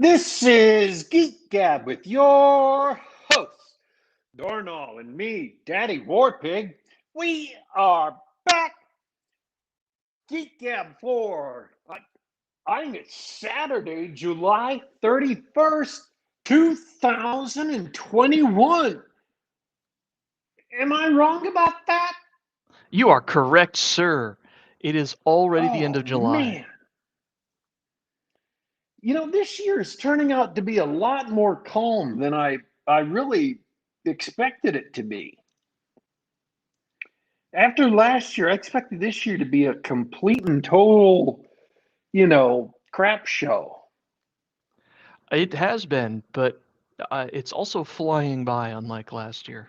This is Geek Gab with your hosts, Dornall and me, Daddy Warpig. We are back. Geek Gab for, I think it's Saturday, July 31st, 2021. Am I wrong about that? You are correct, sir. It is already the end Oh, of July. man. You know, this year is turning out to be a lot more calm than I really expected it to be. After last year, I expected this year to be a complete and total, crap show. It has been, but it's also flying by, unlike last year.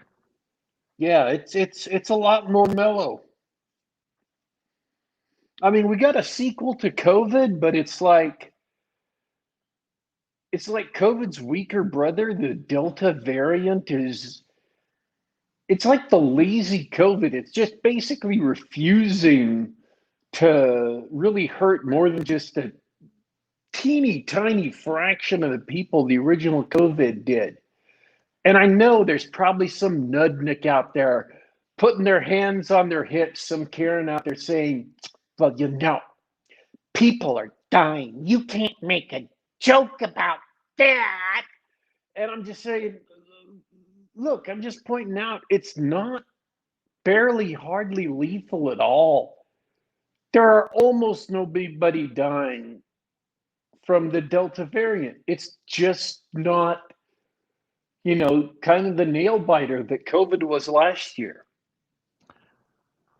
Yeah, it's a lot more mellow. I mean, we got a sequel to COVID, but it's like COVID's weaker brother, the Delta variant is it's like the lazy COVID. It's just basically refusing to really hurt more than just a teeny tiny fraction of the people the original COVID did. And I know there's probably some nudnik out there putting their hands on their hips, some Karen out there saying, well, people are dying. You can't make a joke about that. And I'm just saying, look, I'm just pointing out it's not barely hardly lethal at all. There are almost nobody dying from the Delta variant. It's just not, kind of the nail biter that COVID was last year.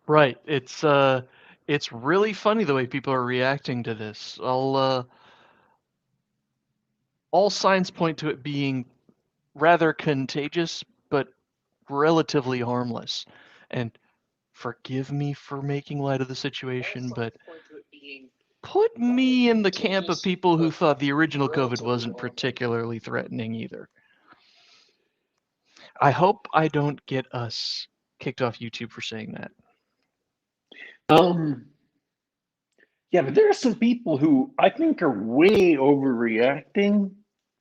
Right. It's really funny the way people are reacting to this. All signs point to it being rather contagious, but relatively harmless. And forgive me for making light of the situation, but put me in the camp of people who thought the original COVID wasn't particularly threatening either. I hope I don't get us kicked off YouTube for saying that. Um, yeah, but there are some people who I think are way overreacting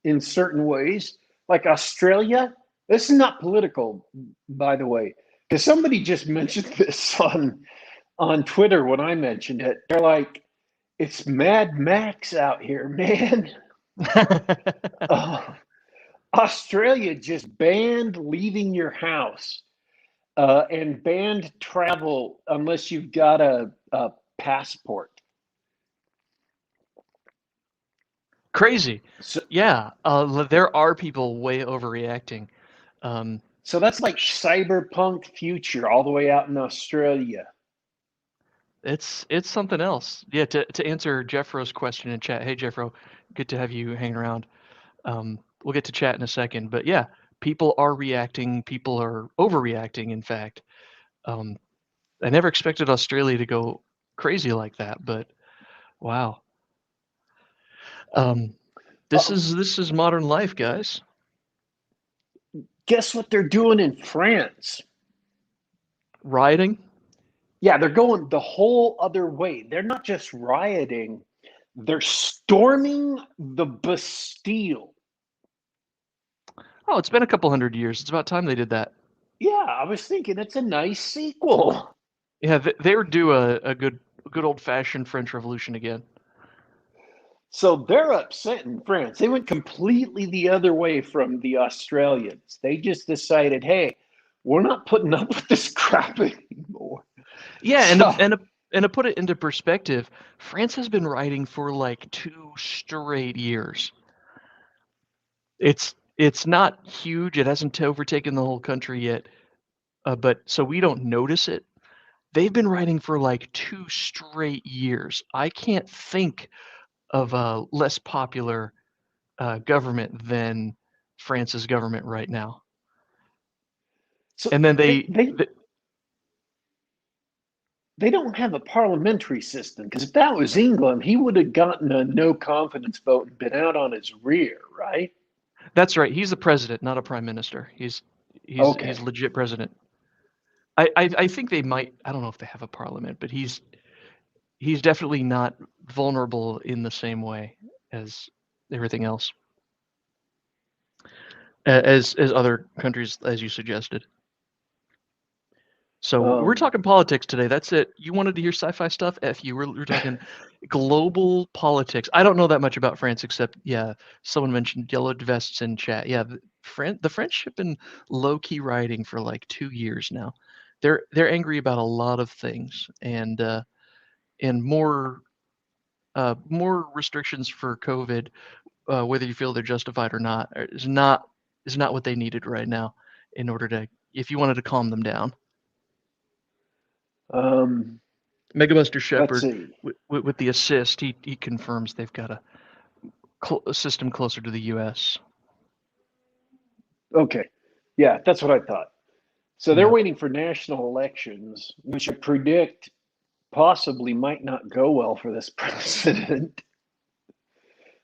in certain ways. Like Australia, this is not political, by the way, because somebody just mentioned this on Twitter when I mentioned it. They're like, it's Mad Max out here, man. Uh, Australia just banned leaving your house and banned travel unless you've got a passport. Crazy. So, Yeah, there are people way overreacting. Um, so that's like cyberpunk future all the way out in Australia. it's something else. Yeah, to answer Jeffro's question in chat. Hey, Jeffro, good to have you hanging around. We'll get to chat in a second, but yeah, people are reacting. People are overreacting. In fact, um, I never expected Australia to go crazy like that, but wow. Um, this Uh, is modern life, guys. guess what they're doing in France? Rioting. Yeah, they're going the whole other way. They're not just rioting, they're storming the Bastille. Oh, it's been a couple hundred years. It's about time they did that. Yeah, I was thinking it's a nice sequel. Yeah, they were due a good old fashioned French Revolution again. So they're upset in France. They went completely the other way from the Australians. They just decided, hey, we're not putting up with this crap anymore. Yeah, So, and to put it into perspective, France has been rioting for like 2 straight years. It's not huge. It hasn't overtaken the whole country yet, but so we don't notice it. They've been rioting for like 2 straight years. I can't think of a less popular government than France's government right now. so And then they, they, they they they don't have a parliamentary system because if that was England, he would have gotten a no confidence vote and been out on his rear, right? that's right. He's the president, not a prime minister. He's Okay. legit president. I think they might. I don't know if they have a parliament, but he's definitely not vulnerable in the same way as everything else. as other countries, as you suggested. So we're Um, talking politics today. That's it. You wanted to hear sci-fi stuff? F you. We're talking global politics. I don't know that much about France, except yeah, someone mentioned yellow vests in chat. Yeah, the French have been low-key rioting for like 2 years now. They're angry about a lot of things, and more restrictions for COVID, whether you feel they're justified or not, is not what they needed right now in order to, if you wanted to calm them down. um, Megabuster let's Shepard, see. with the assist, he confirms they've got a system closer to the U.S. Okay, yeah, that's what I thought. So they're Yeah. waiting for national elections, which I predict possibly might not go well for this president,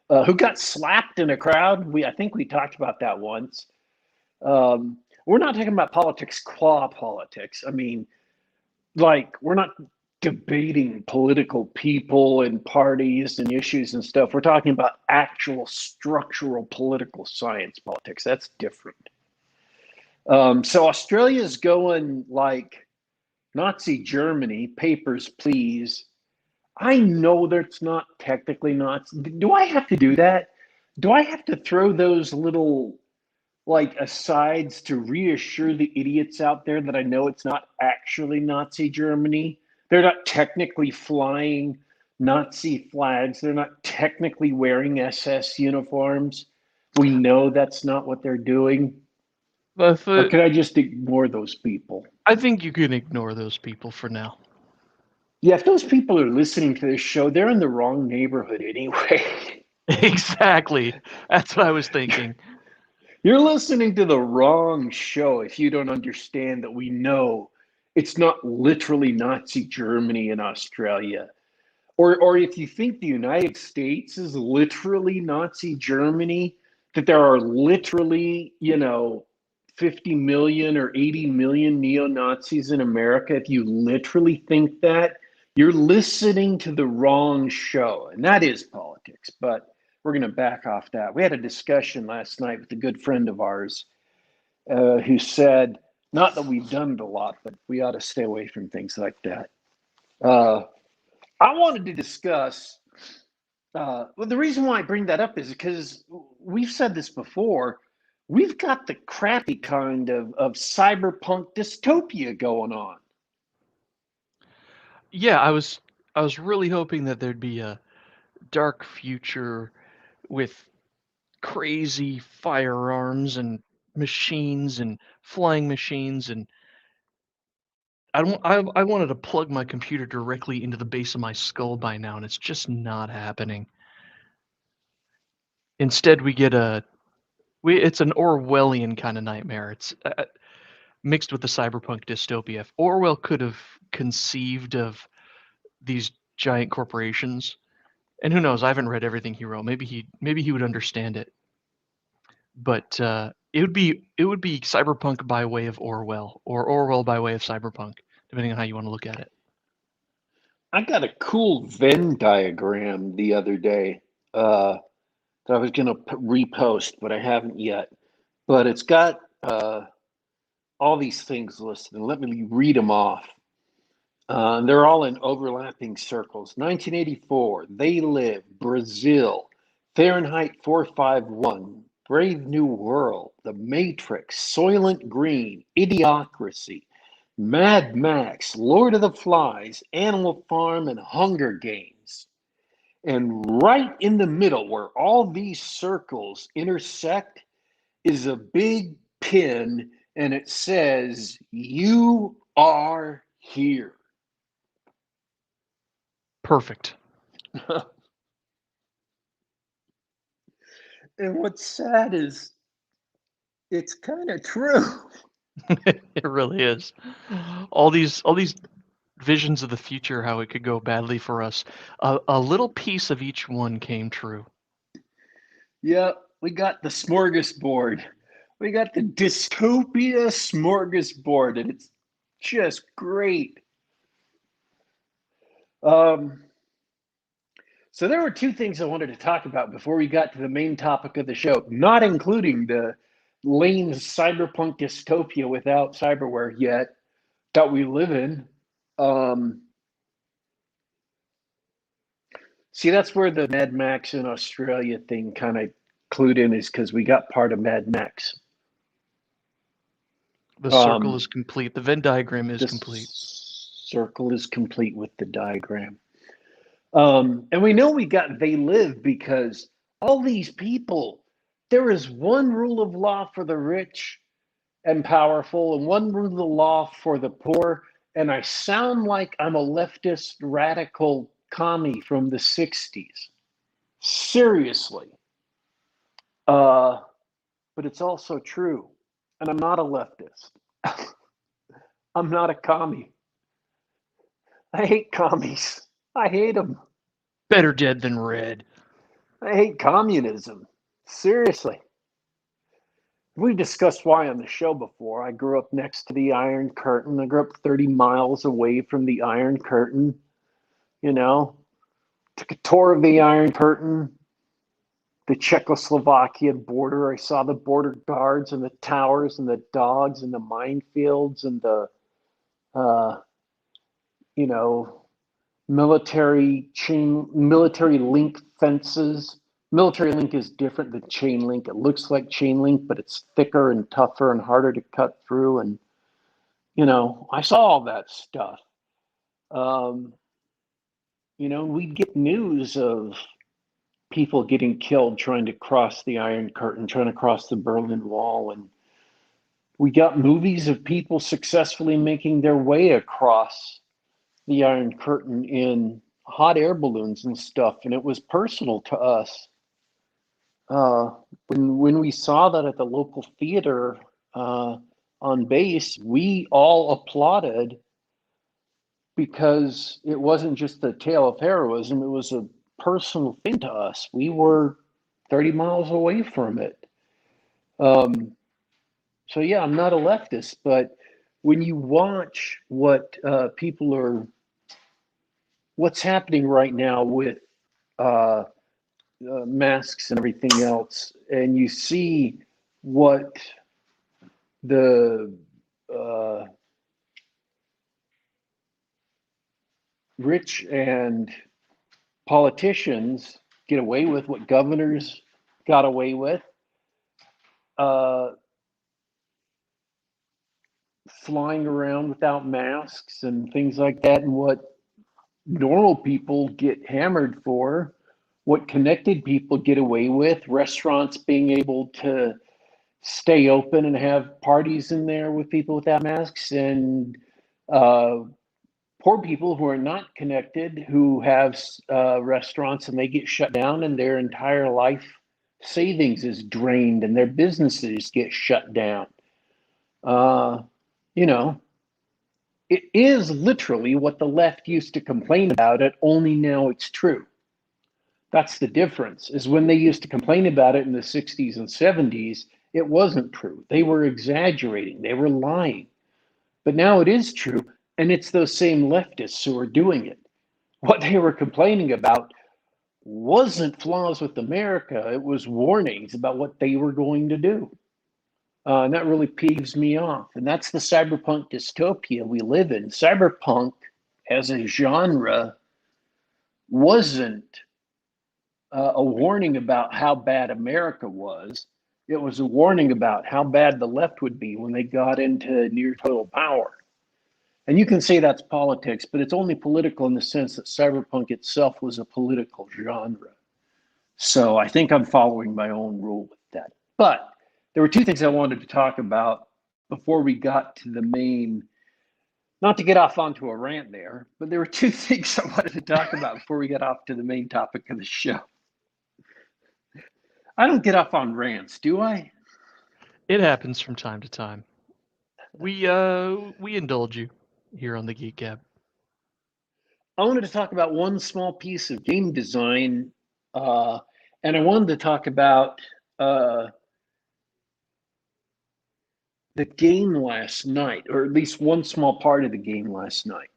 who got slapped in a crowd. I think we talked about that once. We're not talking about politics qua politics. I mean, like we're not debating political people and parties and issues and stuff. We're talking about actual structural political science politics. That's different. So Australia's going like Nazi Germany, papers, please. I know that's not technically Nazi. Do I have to do that? Do I have to throw those little like asides to reassure the idiots out there that I know it's not actually Nazi Germany? They're not technically flying Nazi flags. They're not technically wearing SS uniforms. We know that's not what they're doing. But Or could I just ignore those people? I think you can ignore those people for now. Yeah, if those people are listening to this show, they're in the wrong neighborhood anyway. Exactly. That's what I was thinking. You're listening to the wrong show if you don't understand that we know it's not literally Nazi Germany in Australia. Or if you think the United States is literally Nazi Germany, that there are literally, 50 million or 80 million neo Nazis in America, if you literally think that, you're listening to the wrong show. And that is politics. But we're going to back off that. We had a discussion last night with a good friend of ours who said, not that we've done it a lot, but we ought to stay away from things like that. Uh, I wanted to discuss. Well, the reason why I bring that up is because we've said this before. We've got the crappy kind of cyberpunk dystopia going on. Yeah, I was really hoping that there'd be a dark future with crazy firearms and machines and flying machines, and I wanted to plug my computer directly into the base of my skull by now, and it's just not happening. Instead, it's an Orwellian kind of nightmare. It's mixed with the cyberpunk dystopia. If Orwell could have conceived of these giant corporations, and who knows, I haven't read everything he wrote. Maybe he would understand it. But it would be cyberpunk by way of Orwell, or Orwell by way of cyberpunk, depending on how you want to look at it. I got a cool Venn diagram the other day that I was going to repost, but I haven't yet. But it's got all these things listed. And let me read them off. They're all in overlapping circles. 1984, They Live, Brazil, Fahrenheit 451, Brave New World, The Matrix, Soylent Green, Idiocracy, Mad Max, Lord of the Flies, Animal Farm, and Hunger Games. And right in the middle, where all these circles intersect, is a big pin, and it says, "You are here." Perfect. And what's sad is it's kind of true. It really is. All these visions of the future, how it could go badly for us. A little piece of each one came true. Yeah, we got the smorgasbord. We got the dystopia smorgasbord, and it's just great. Um, so there were two things I wanted to talk about before we got to the main topic of the show, not including Lane's cyberpunk dystopia without cyberware yet that we live in. Um, See, that's where the Mad Max in Australia thing kind of clued in, is because we got part of Mad Max. The circle Um, is complete. The Venn diagram is the complete. circle is complete with the diagram. And we know we got They Live because all these people, there is one rule of law for the rich and powerful, and one rule of law for the poor. And I sound like I'm a leftist radical commie from the 60s. Seriously. Uh, but it's also true. And I'm not a leftist. I'm not a commie. I hate commies. I hate them. Better dead than red. I hate communism. Seriously. We discussed why on the show before. I grew up next to the Iron Curtain. I grew up 30 miles away from the Iron Curtain. You know, took a tour of the Iron Curtain, the Czechoslovakia border. I saw the border guards and the towers and the dogs and the minefields and the, uh, you know, military link fences. Military link is different than chain link. It looks like chain link, but it's thicker and tougher and harder to cut through. And I saw all that stuff. Um, we'd get news of people getting killed trying to cross the Iron Curtain, trying to cross the Berlin Wall, and we got movies of people successfully making their way across the Iron Curtain in hot air balloons and stuff, and it was personal to us. Uh, when we saw that at the local theater on base, we all applauded because it wasn't just a tale of heroism; it was a personal thing to us. We were 30 miles away from it. Um, so yeah, I'm not a leftist, but when you watch what's happening right now with uh, masks and everything else, and you see what the uh, rich and politicians get away with, what governors got away with, uh, flying around without masks and things like that, and what normal people get hammered for, what connected people get away with, restaurants being able to stay open and have parties in there with people without masks, and uh, poor people who are not connected, who have restaurants and they get shut down and their entire life savings is drained and their businesses get shut down. Uh, you know, it is literally what the left used to complain about it, only now it's true. That's the difference, is when they used to complain about it in the 60s and 70s, it wasn't true. They were exaggerating, they were lying. But now it is true, and it's those same leftists who are doing it. What they were complaining about wasn't flaws with America, it was warnings about what they were going to do. And that really peeves me off. And that's the cyberpunk dystopia we live in. Cyberpunk as a genre wasn't a warning about how bad America was. It was a warning about how bad the left would be when they got into near total power. And you can say that's politics, but it's only political in the sense that cyberpunk itself was a political genre. So I think I'm following my own rule with that. But there were two things I wanted to talk about before we got to the main, not to get off onto a rant there, but there were two things I wanted to talk about before we got off to the main topic of the show. I don't get off on rants, do I? It happens from time to time. We indulge you here on the Geek Gab. I wanted to talk about one small piece of game design, uh, and I wanted to talk about uh, the game last night, or at least one small part of the game last night.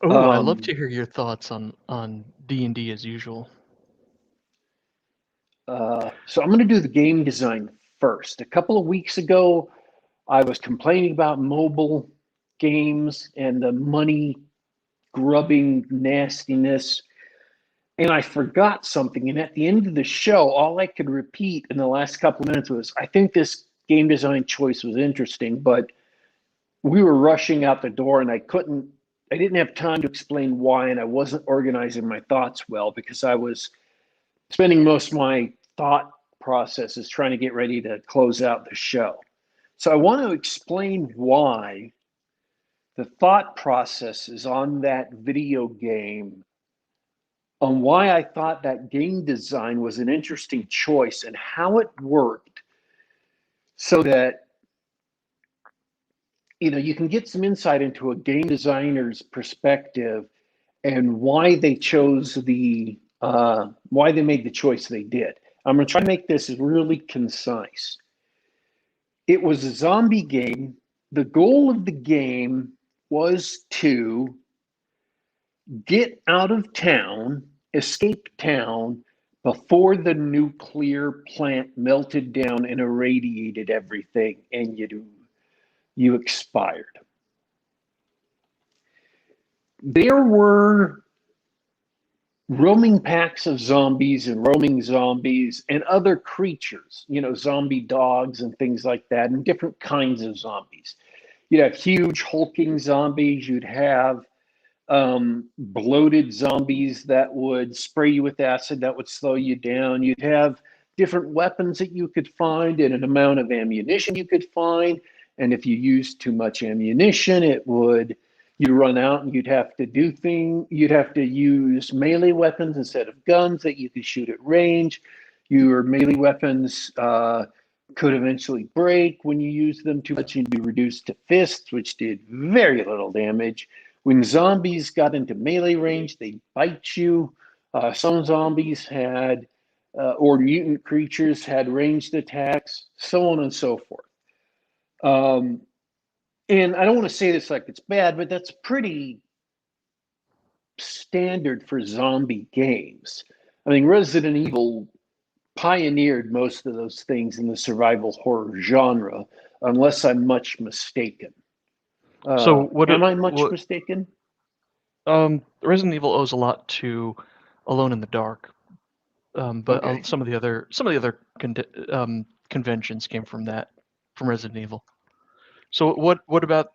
Oh, I love Um, to hear your thoughts on D&D as usual. So I'm going to do the game design first. A couple of weeks ago, I was complaining about mobile games and the money grubbing nastiness, and I forgot something. And at the end of the show, all I could repeat in the last couple of minutes was, I think this game design choice was interesting, but we were rushing out the door and I didn't have time to explain why, and I wasn't organizing my thoughts well because I was spending most of my thought processes trying to get ready to close out the show. So I want to explain why the thought processes on that video game, on why I thought that game design was an interesting choice and how it worked so that you can get some insight into a game designer's perspective and why they chose why they made the choice they did. I'm going to try to make this really concise. It was a zombie game. The goal of the game was to get out of town, escape town before the nuclear plant melted down and irradiated everything and you expired. There were roaming packs of zombies and roaming zombies and other creatures, zombie dogs and things like that, and different kinds of zombies. You'd have huge hulking zombies. You'd have bloated zombies that would spray you with acid that would slow you down. You'd have different weapons that you could find and an amount of ammunition you could find. And if you used too much ammunition, you'd run out and you'd have to use melee weapons instead of guns that you could shoot at range. Your melee weapons could eventually break when you use them too much and be reduced to fists, which did very little damage. When zombies got into melee range, they bite you. Some zombies or mutant creatures had ranged attacks, so on and so forth. And I don't want to say this like it's bad, but that's pretty standard for zombie games. I mean, Resident Evil pioneered most of those things in the survival horror genre, unless I'm much mistaken. So Am I much mistaken? Resident Evil owes a lot to Alone in the Dark, but Okay. some of the other conventions came from Resident Evil. So what about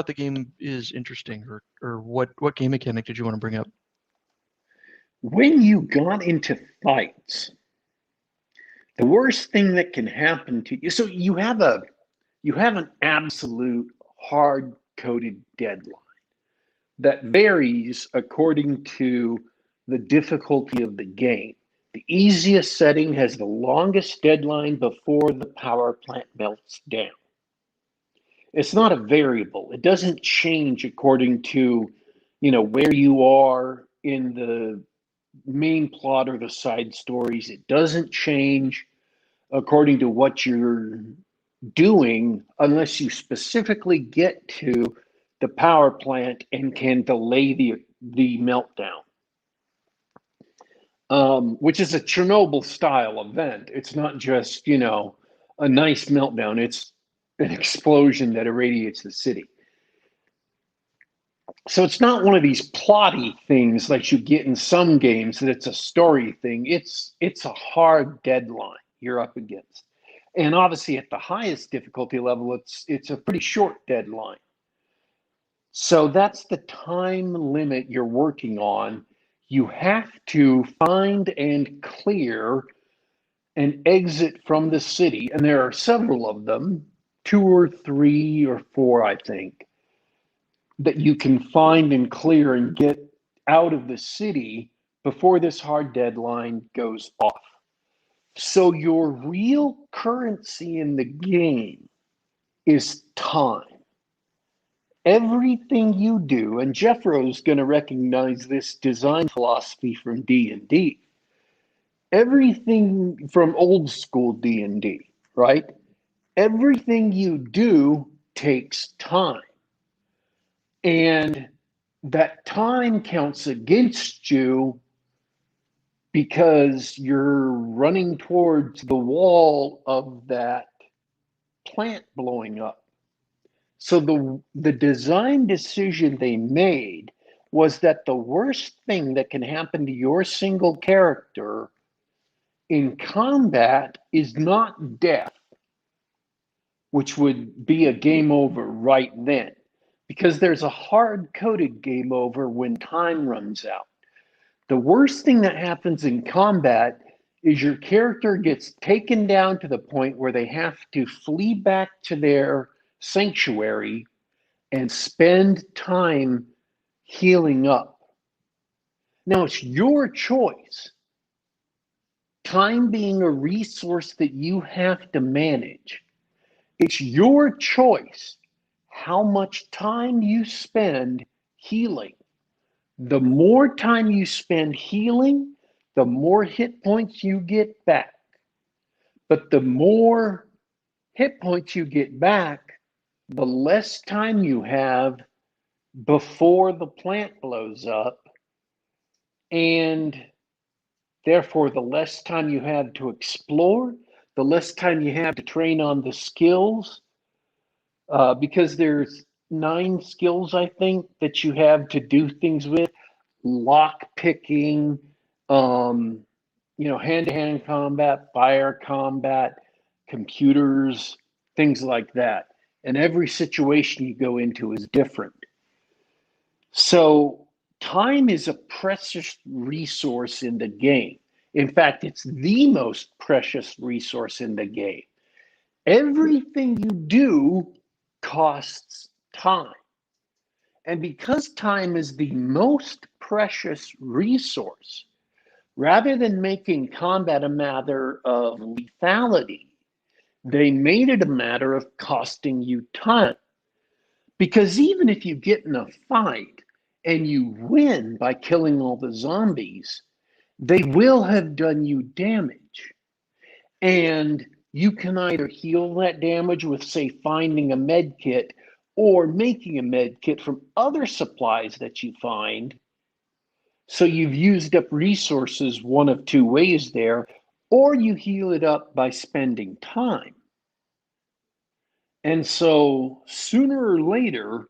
the game is interesting, or what game mechanic did you want to bring up? When you got into fights, the worst thing that can happen to you, so you have an absolute hard-coded deadline that varies according to the difficulty of the game. The easiest setting has the longest deadline before the power plant melts down. It's not a variable. It doesn't change according to, where you are in the main plot or the side stories. It doesn't change according to what you're doing unless you specifically get to the power plant and can delay the meltdown, which is a Chernobyl style event. It's not just a nice meltdown. It's an explosion that irradiates the city. So it's not one of these plotty things like you get in some games that it's a story thing. It's a hard deadline you're up against. And obviously at the highest difficulty level, it's a pretty short deadline. So that's the time limit you're working on. You have to find and clear an exit from the city, and there are several of them, 2 or 3 or 4, I think, that you can find and clear and get out of the city before this hard deadline goes off. So your real currency in the game is time. Everything you do, and Jeffro's going to recognize this design philosophy from D&D. Everything from old school D&D, right? Everything you do takes time. And that time counts against you because you're running towards the wall of that plant blowing up. So the design decision they made was that the worst thing that can happen to your single character in combat is not death, which would be a game over right then, because there's a hard-coded game over when time runs out. The worst thing that happens in combat is your character gets taken down to the point where they have to flee back to their sanctuary and spend time healing up. Now, it's your choice. Time being a resource that you have to manage. It's your choice how much time you spend healing. The more time you spend healing, the more hit points you get back. But the more hit points you get back, the less time you have before the plant blows up, and therefore the less time you have to explore, the less time you have to train on the skills, because there's 9 skills, I think, that you have to do things with: lock picking, hand-to-hand combat, fire combat, computers, things like that. And every situation you go into is different. So time is a precious resource in the game. In fact, it's the most precious resource in the game. Everything you do costs time. And because time is the most precious resource, rather than making combat a matter of lethality, they made it a matter of costing you time. Because even if you get in a fight and you win by killing all the zombies, they will have done you damage. And you can either heal that damage with, say, finding a med kit or making a med kit from other supplies that you find. So you've used up resources one of 2 ways there, or you heal it up by spending time. And so sooner or later,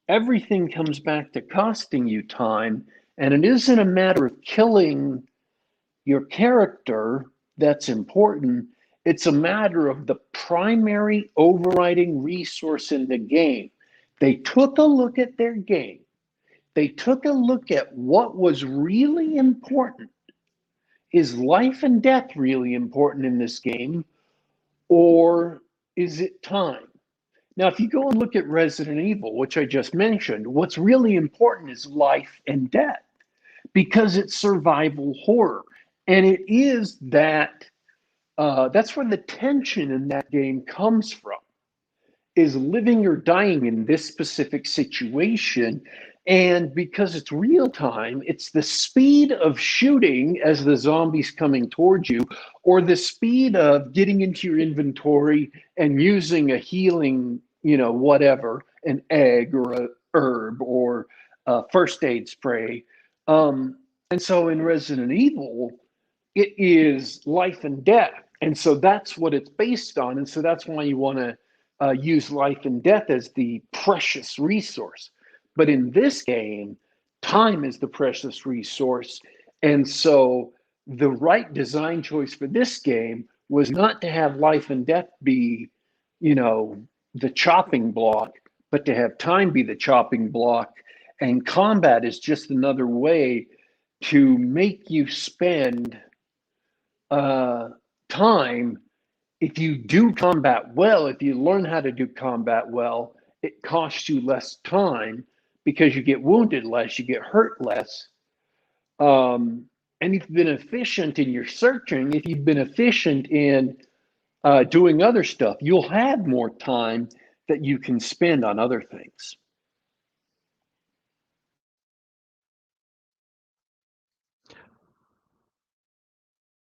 everything comes back to costing you time. And it isn't a matter of killing your character that's important. It's a matter of the primary overriding resource in the game. They took a look at their game. They took a look at what was really important. Is life and death really important in this game, or is it time? Now, if you go and look at Resident Evil, which I just mentioned, what's really important is life and death, because it's survival horror. And it is that, that's where the tension in that game comes from, is living or dying in this specific situation. And because it's real time, it's the speed of shooting as the zombies coming towards you, or the speed of getting into your inventory and using a healing, whatever, an egg or a herb or a first aid spray. And so in Resident Evil, it is life and death. And so that's what it's based on. And so that's why you want to use life and death as the precious resource. But in this game, time is the precious resource. And so the right design choice for this game was not to have life and death be, the chopping block, but to have time be the chopping block. And combat is just another way to make you spend time. If you do combat well, if you learn how to do combat well, it costs you less time because you get wounded less, you get hurt less. And if you've been efficient in your searching, if you've been efficient in doing other stuff, you'll have more time that you can spend on other things.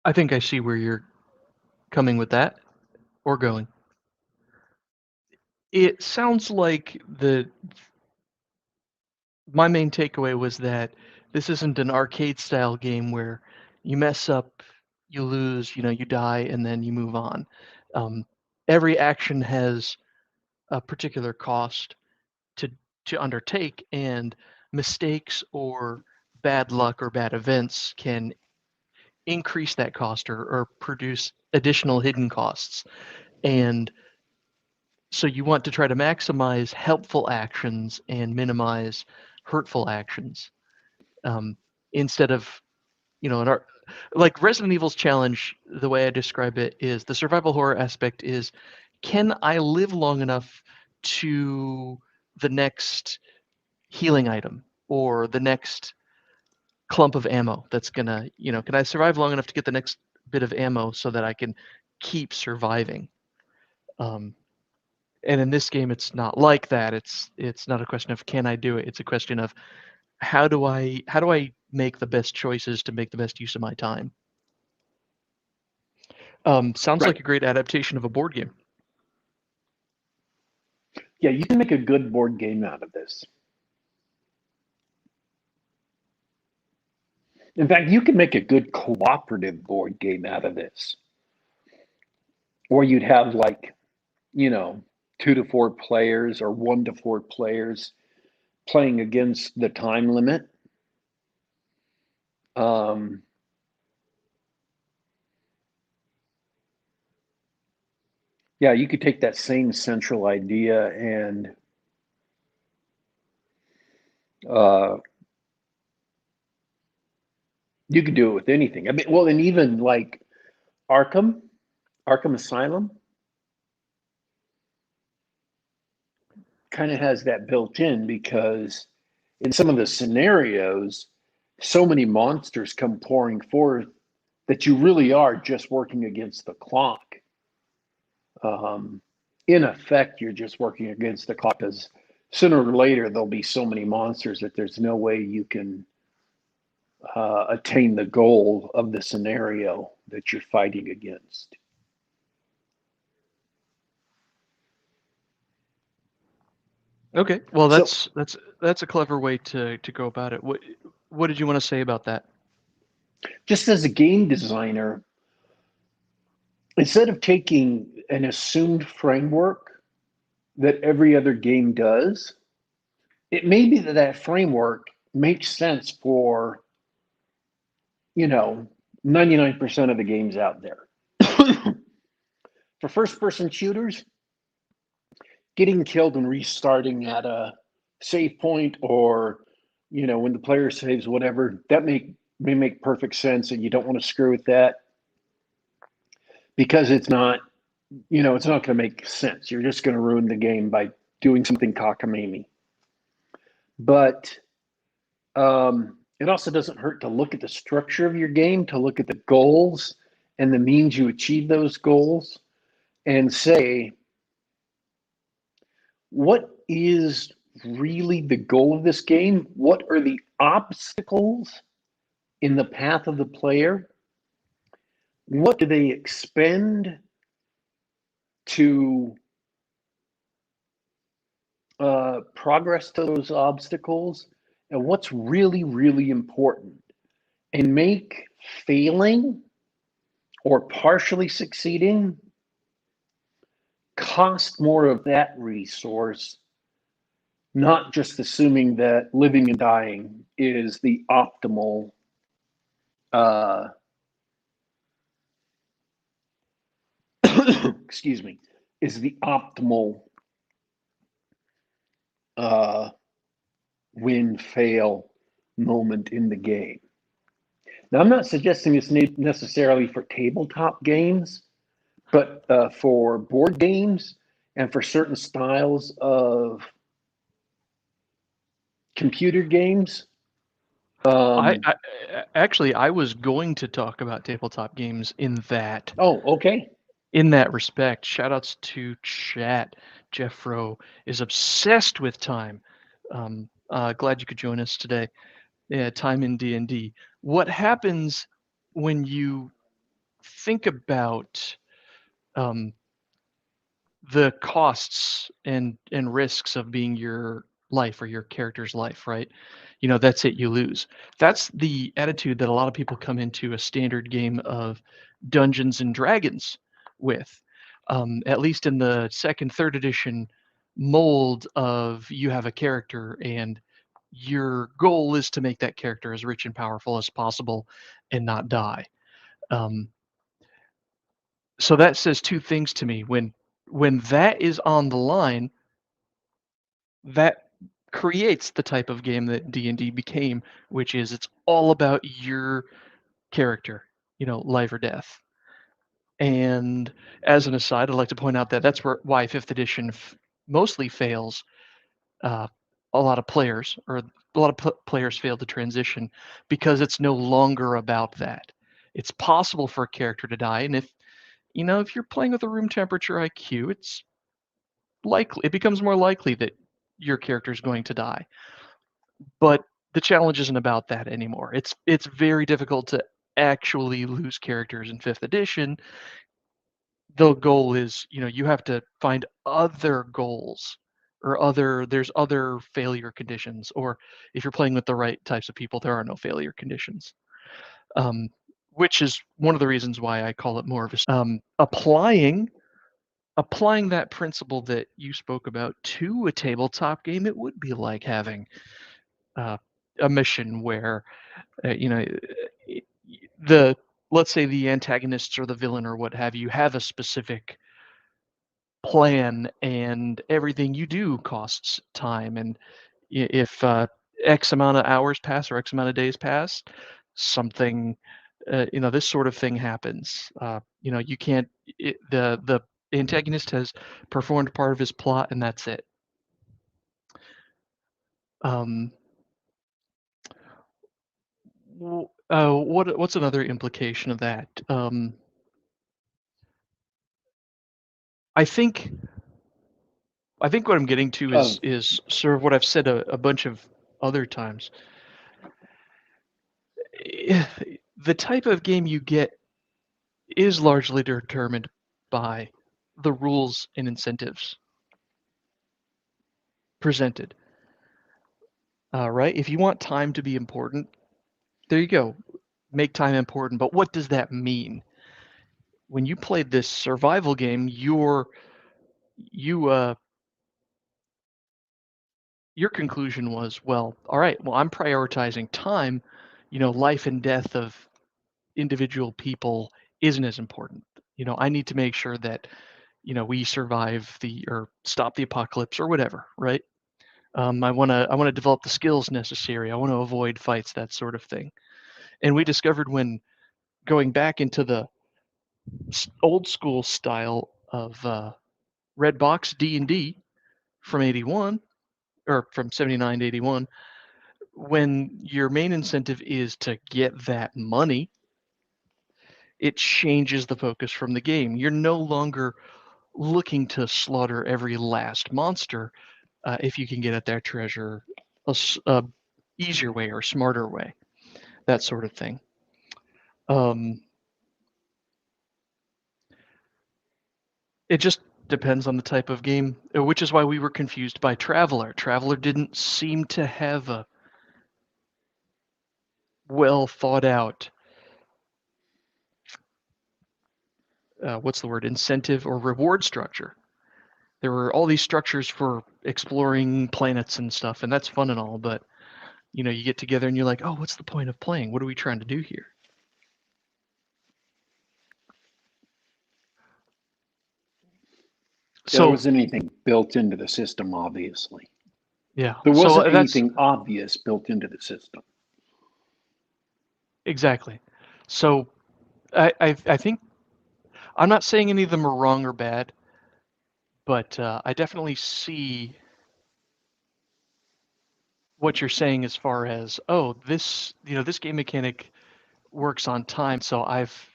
I think I see where you're coming with that, or going. It sounds like my main takeaway was that this isn't an arcade style game where You mess up, you lose, you die, and then you move on. Every action has a particular cost to to undertake, and mistakes or bad luck or bad events can increase that cost or produce additional hidden costs. And so you want to try to maximize helpful actions and minimize hurtful actions, instead of, like Resident Evil's challenge, the way I describe it is the survival horror aspect is, can I live long enough to the next healing item or the next clump of ammo that's gonna, can I survive long enough to get the next bit of ammo so that I can keep surviving? Um, and in this game, it's not like that. It's not a question of can I do it. It's a question of how do I make the best choices to make the best use of my time. Sounds Right. like a great adaptation of a board game. Yeah, you can make a good board game out of this. In fact, you can make a good cooperative board game out of this. Or you'd have like, you know, 2 to 4 players or 1 to 4 players playing against the time limit. Um, yeah, you could take that same central idea and uh, you could do it with anything. I mean, well, and even like Arkham, Arkham Asylum kind of has that built in because in some of the scenarios, so many monsters come pouring forth that you really are just working against the clock. Um, in effect, you're just working against the clock because sooner or later there'll be so many monsters that there's no way you can attain the goal of the scenario that you're fighting against. Okay, well, So, that's a clever way to go about it. What did you want to say about that? just as a game designer, instead of taking an assumed framework that every other game does, it may be that that framework makes sense for, you know, 99% of the games out there. For first person shooters, getting killed and restarting at a save point or, you know, when the player saves whatever, that may make perfect sense and you don't want to screw with that because it's not, you know, it's not going to make sense. You're just going to ruin the game by doing something cockamamie. But it also doesn't hurt to look at the structure of your game, to look at the goals and the means you achieve those goals and say, what is really the goal of this game? What are the obstacles in the path of the player? What do they expend to progress to those obstacles? And what's really, really important? And make failing or partially succeeding cost more of that resource, not just assuming that living and dying is the optimal uh, excuse me, is the optimal uh, win fail moment in the game. Now, I'm not suggesting it's necessarily for tabletop games, but for board games and for certain styles of computer games. I, Um, I actually I was going to talk about tabletop games oh, okay. in that respect. Shoutouts to chat. Jeffro is obsessed with time. Glad you could join us today. Yeah, time in D&D. What happens when you think about um, the costs and risks of being your life or your character's life, right? That's it, you lose. That's the attitude that a lot of people come into a standard game of Dungeons and Dragons with. At least in the second, third edition mold of you have a character and your goal is to make that character as rich and powerful as possible and not die. Um, so that says two things to me. When that is on the line, that creates the type of game that D&D became, which is it's all about your character, life or death. And as an aside, I'd like to point out that that's why fifth edition mostly fails. Uh, a lot of players, or a lot of players fail to transition because it's no longer about that. It's possible for a character to die, and if you're playing with a room temperature IQ, it becomes more likely that your character is going to die. But the challenge isn't about that anymore. It's very difficult to actually lose characters in fifth edition. The goal is, you have to find other goals, or there's other failure conditions, or if you're playing with the right types of people, there are no failure conditions. Um, which is one of the reasons why I call it more of a applying that principle that you spoke about to a tabletop game. It would be like having uh, a mission where you know the let's say the antagonists or the villain or what have a specific plan, and everything you do costs time, and if x amount of hours pass or x amount of days pass, something this sort of thing happens. You can't the antagonist has performed part of his plot, and that's it. um, what's another implication of that? I think what I'm getting to is Of sort of what I've said a bunch of other times. The type of game you get is largely determined by the rules and incentives presented. Right? If you want time to be important, there you go. Make time important. But what does that mean? When you played this survival game, you your conclusion was, well, all right, well, I'm prioritizing time. Life and death of individual people isn't as important. I need to make sure that we survive or stop the apocalypse or whatever, right? I want to develop the skills necessary. I want to avoid fights, that sort of thing. And we discovered, when going back into the old school style of red box D&D from 81, or from 79 to 81, when your main incentive is to get that money, it changes the focus from the game. You're no longer looking to slaughter every last monster if you can get at that treasure a easier way or smarter way, that sort of thing. Um, it just depends on the type of game, which is why we were confused by Traveler. Traveler didn't seem to have a well thought out, what's the word, incentive or reward structure. There were all these structures for exploring planets and stuff, and that's fun and all, but you get together and you're like, oh, what's the point of playing? What are we trying to do here? there So was anything built into the system, obviously. yeah, There so wasn't that's anything obvious built into the system. exactly. So I think I'm not saying any of them are wrong or bad, but I definitely see what you're saying as far as, oh, this game mechanic works on time, so I've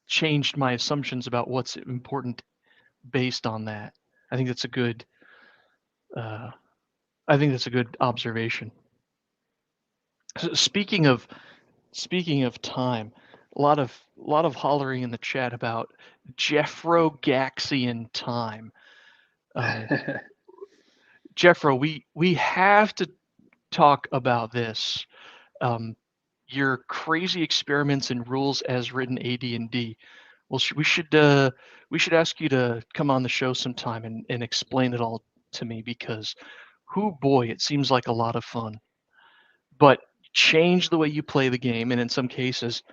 changed my assumptions about what's important based on that. I think that's a good uh, I think that's a good observation. Speaking of time, a lot of hollering in the chat about Jeffro Gaxian time. Um, Jeffro, we have to talk about this. Um, your crazy experiments and rules as written AD&D. Well, we should ask you to come on the show sometime and explain it all to me because, whoo boy, it seems like a lot of fun. But change the way you play the game, and in some cases,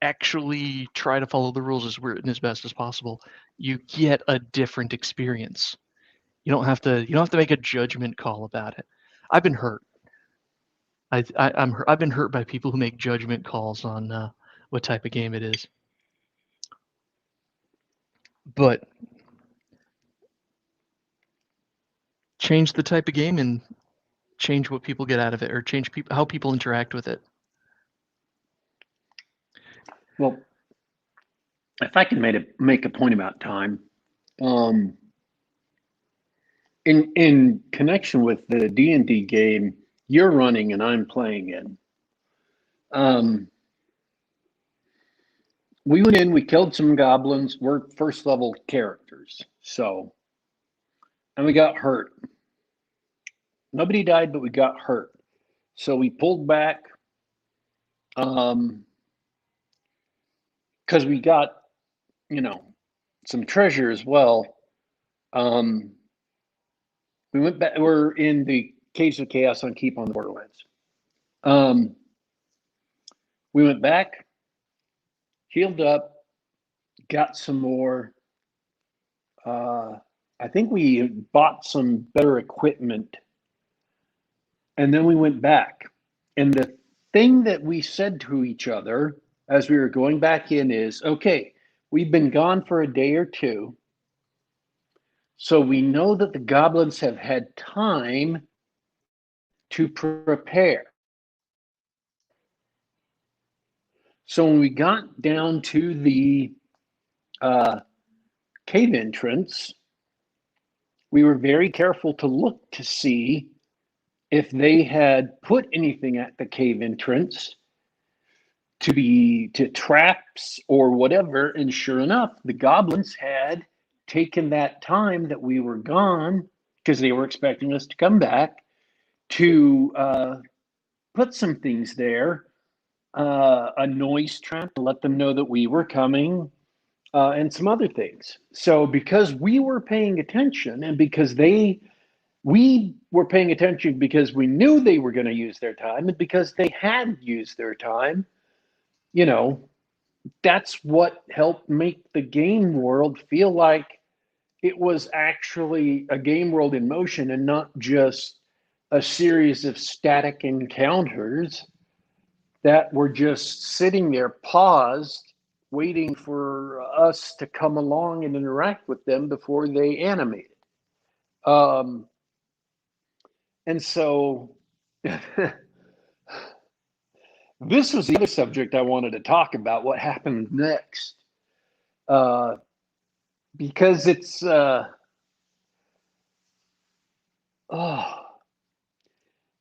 actually try to follow the rules as written as best as possible. You get a different experience. You don't have to make a judgment call about it. I've been hurt. I've been hurt by people who make judgment calls on what type of game it is. But change the type of game and change what people get out of it, or change how people interact with it. Well, if I can make a point about time, um, in connection with the D&D game you're running and I'm playing in, we went in, we killed some goblins. We're first level characters, and we got hurt. Nobody died, but we got hurt. So we pulled back, because we got, some treasure as well. We went back. We're in the Caves of Chaos on Keep on the Borderlands. We went back, healed up, got some more. I think we bought some better equipment, and then we went back. And the thing that we said to each other as we were going back in is, okay, we've been gone for a day or two, so we know that the goblins have had time to prepare. So when we got down to the cave entrance, we were very careful to look to see if they had put anything at the cave entrance to traps or whatever. And sure enough, the goblins had taken that time that we were gone, because they were expecting us to come back, to put some things there, a noise trap to let them know that we were coming, and some other things. So because we were paying attention, and because we were paying attention because we knew they were going to use their time, and because they had used their time, that's what helped make the game world feel like it was actually a game world in motion and not just a series of static encounters that were just sitting there paused, waiting for us to come along and interact with them before they animated. And so this was the other subject I wanted to talk about, what happened next. Because it's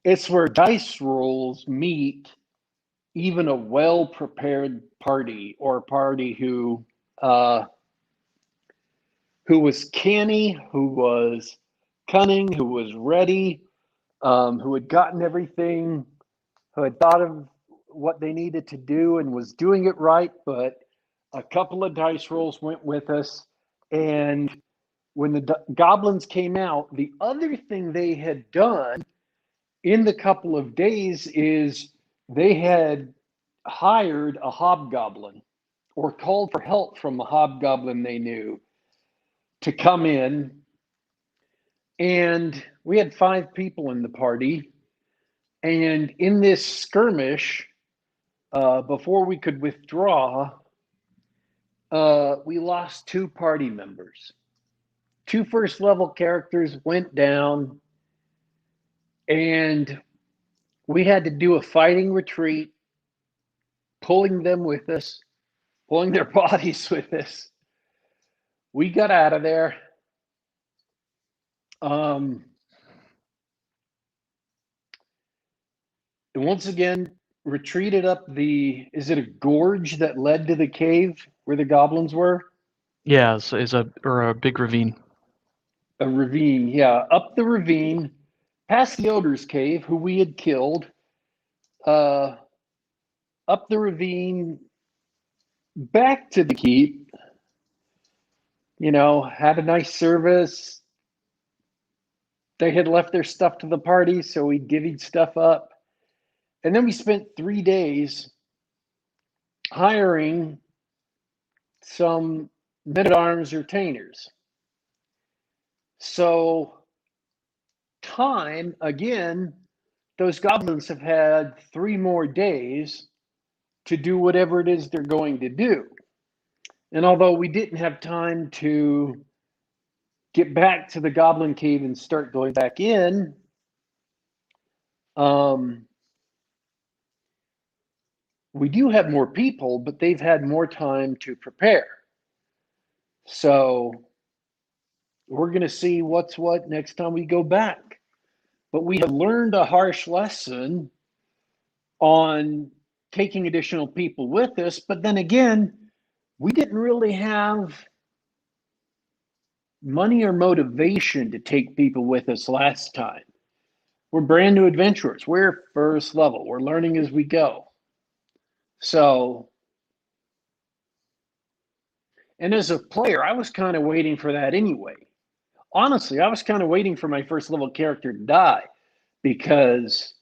it's where dice rolls meet even a well-prepared party, or a party who was canny, who was cunning, who was ready, who had gotten everything, who had thought of what they needed to do and was doing it right, but a couple of dice rolls went with us. And when the goblins came out, the other thing they had done in the couple of days is they had hired a hobgoblin, or called for help from a hobgoblin they knew, to come in. And we had 5 people in the party. And in this skirmish, before we could withdraw, we lost 2 party members. 2 first level characters went down, and we had to do a fighting retreat, pulling them with us, pulling their bodies with us. We got out of there. And once again, retreated up is it a gorge that led to the cave where the goblins were? Yeah, it's a big ravine. A ravine, yeah, up the ravine, past the ogre's cave, who we had killed, uh, up the ravine, back to the keep. Had a nice service. They had left their stuff to the party, so we divvied stuff up. And then we spent 3 days hiring some men at arms retainers. So, time again, those goblins have had 3 more days to do whatever it is they're going to do. And although we didn't have time to get back to the goblin cave and start going back in, we do have more people, but they've had more time to prepare. So we're going to see what's what next time we go back. But we have learned a harsh lesson on taking additional people with us. But then again, we didn't really have money or motivation to take people with us last time. We're brand new adventurers. We're first level. We're learning as we go. So, and as a player, I was kind of waiting for that anyway. Honestly, I was kind of waiting for my first level character to die because,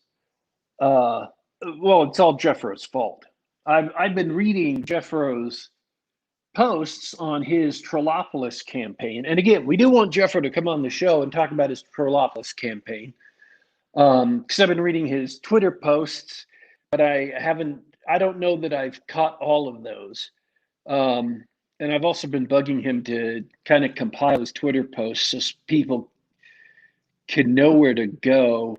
well, it's all Jeffro's fault. I've been reading Jeffro's posts on his Trollopolis campaign. And again, we do want Jeffro to come on the show and talk about his Trollopolis campaign. Because I've been reading his Twitter posts, but I don't know that I've caught all of those. And I've also been bugging him to kind of compile his Twitter posts so people can know where to go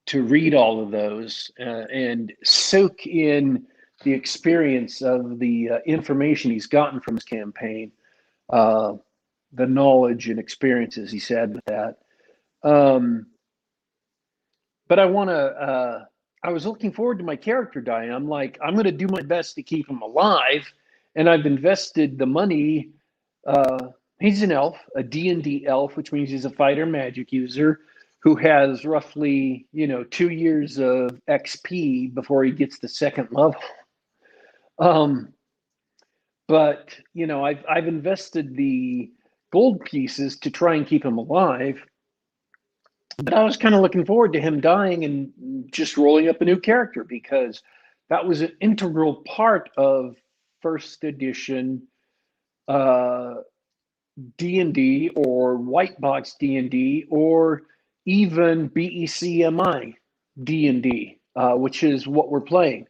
to read all of those and soak in the experience of the information he's gotten from his campaign, the knowledge and experiences he's had with that. But I was looking forward to my character dying. I'm like, I'm going to do my best to keep him alive. And I've invested the money. He's an elf, a D&D elf, which means he's a fighter magic user who has roughly, 2 years of XP before he gets to second level. But I've invested the gold pieces to try and keep him alive. But I was kind of looking forward to him dying and just rolling up a new character because that was an integral part of first edition D&D or white box D&D or even BECMI D&D, which is what we're playing.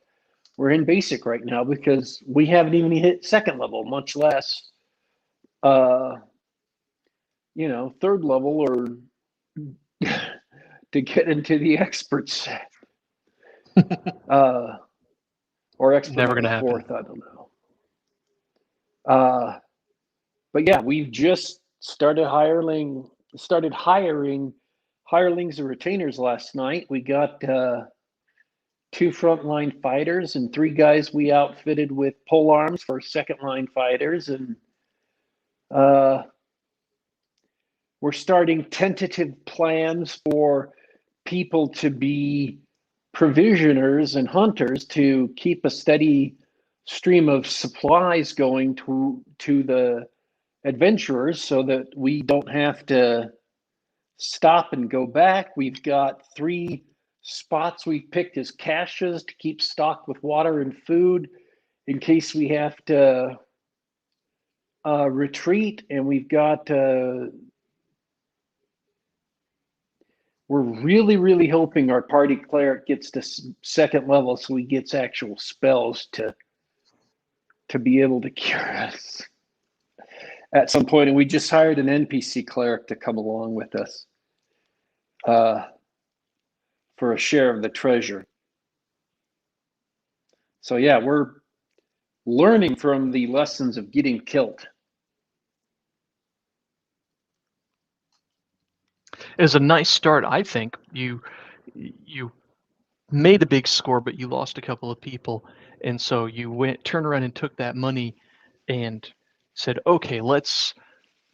We're in basic right now because we haven't even hit second level, much less, third level or to get into the expert set. Or expert Never gonna happen. fourth, I don't know. But yeah, we've just started hiring hirelings and retainers last night. We got 2 frontline fighters and 3 guys we outfitted with pole arms for second line fighters, and we're starting tentative plans for people to be provisioners and hunters to keep a steady stream of supplies going to the adventurers so that we don't have to stop and go back. We've got 3 spots we've picked as caches to keep stocked with water and food in case we have to retreat. And we've got we're really, really hoping our party cleric gets to second level so he gets actual spells to be able to cure us at some point. And we just hired an NPC cleric to come along with us for a share of the treasure. So yeah, we're learning from the lessons of getting killed. It was a nice start, I think. You made a big score, but you lost a couple of people, and so you turned around and took that money and said, "Okay, let's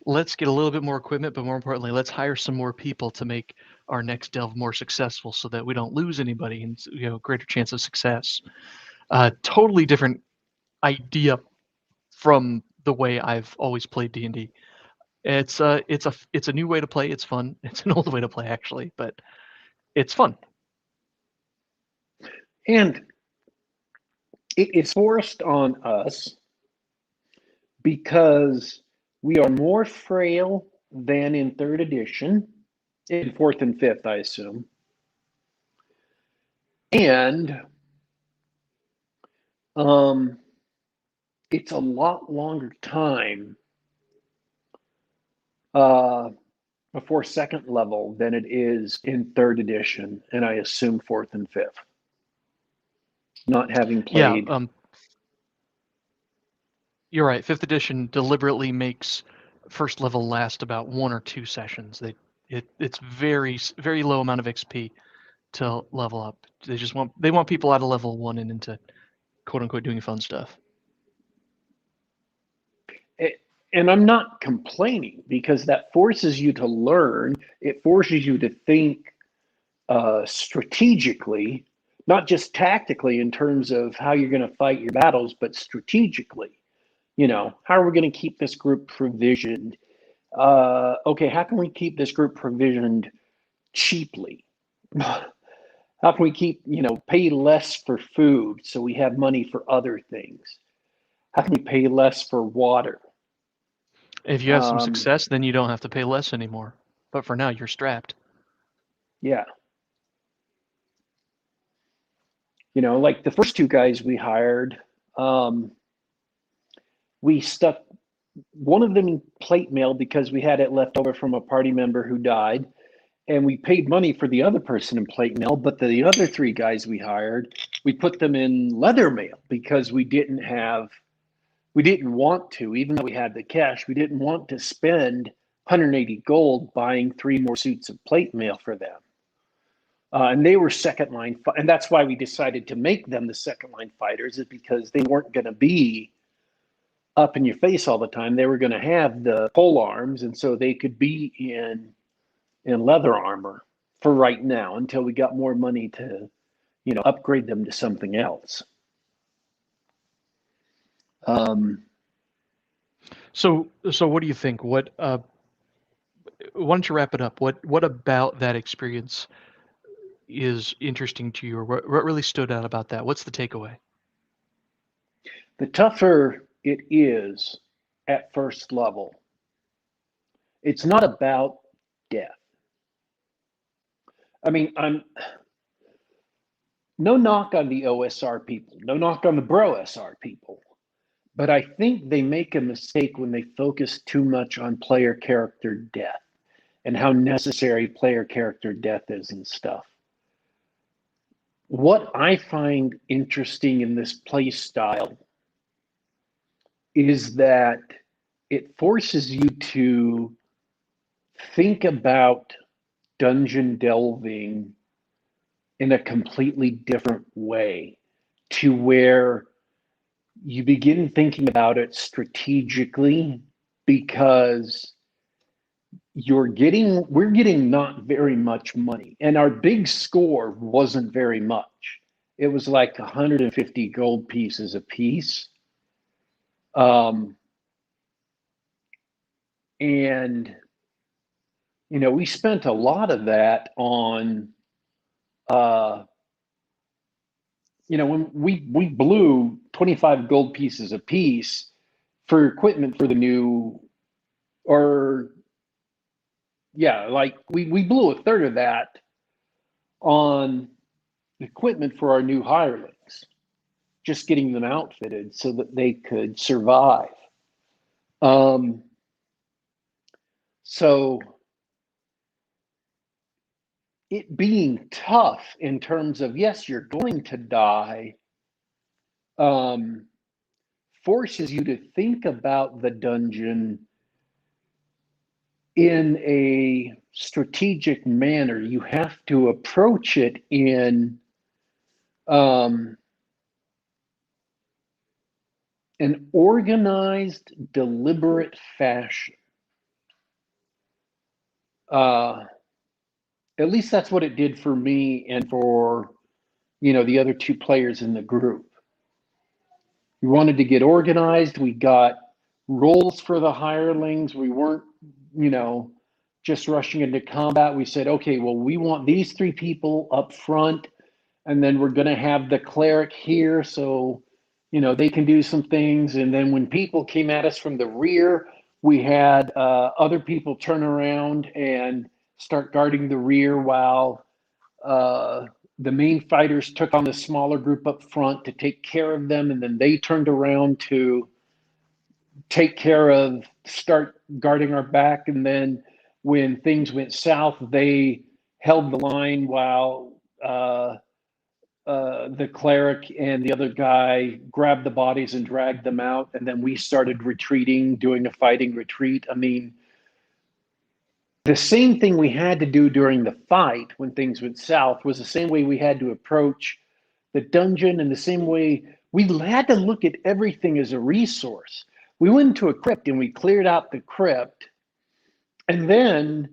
let's get a little bit more equipment, but more importantly, let's hire some more people to make our next delve more successful so that we don't lose anybody and greater chance of success. Totally different idea from the way I've always played D&D. It's a new way to play. It's fun. It's an old way to play actually, but it's fun. And it's forced on us because we are more frail than in third edition, in fourth and fifth, I assume. And it's a lot longer time before second level than it is in third edition, and I assume fourth and fifth. Not having Yeah, played. you're right. Fifth edition deliberately makes first level last about 1 or 2 sessions. It's very low amount of XP to level up. They want people out of level 1 and into quote unquote doing fun stuff. And I'm not complaining because that forces you to learn. It forces you to think strategically, not just tactically in terms of how you're going to fight your battles, but strategically. How are we going to keep this group provisioned? Okay, how can we keep this group provisioned cheaply? How can we pay less for food so we have money for other things? How can we pay less for water? If you have some success, then you don't have to pay less anymore. But for now, you're strapped. Yeah. Like the first 2 guys we hired, we stuck one of them in plate mail because we had it left over from a party member who died. And we paid money for the other person in plate mail, but the other 3 guys we hired, we put them in leather mail because we didn't want to, even though we had the cash, we didn't want to spend 180 gold buying 3 more suits of plate mail for them. And they were second line, and that's why we decided to make them the second line fighters, is because they weren't going to be up in your face all the time. They were going to have the pole arms, and so they could be in leather armor for right now until we got more money to, upgrade them to something else. So what do you think? Why don't you wrap it up? What about that experience is interesting to you, or what really stood out about that? What's the takeaway? The tougher it is at first level, it's not about death. I mean, I'm no knock on the OSR people, no knock on the Bro SR people, but I think they make a mistake when they focus too much on player character death and how necessary player character death is and stuff. What I find interesting in this play style is that it forces you to think about dungeon delving in a completely different way, to where you begin thinking about it strategically, because we're getting not very much money, and our big score wasn't very much. It was like 150 gold pieces a piece. And we spent a lot of that on when we blew 25 gold pieces a piece for equipment for the new, or yeah, like we blew a third of that on equipment for our new hirelings, just getting them outfitted so that they could survive. So it being tough in terms of, yes, you're going to die, forces you to think about the dungeon in a strategic manner. You have to approach it in an organized, deliberate fashion. uh, at least that's what it did for me and for, the other two players in the group. We wanted to get organized. We got roles for the hirelings. We weren't, you know, just rushing into combat. We said, okay, well, we want these three people up front, and then we're going to have the cleric here so, they can do some things. And then when people came at us from the rear, we had other people turn around and start guarding the rear while uh, the main fighters took on the smaller group up front to take care of them, and then they turned around to start guarding our back. And then when things went south, they held the line while the cleric and the other guy grabbed the bodies and dragged them out. And then we started retreating, doing a fighting retreat. I mean, the same thing we had to do during the fight when things went south was the same way we had to approach the dungeon, and the same way we had to look at everything as a resource. We went into a crypt and we cleared out the crypt, and then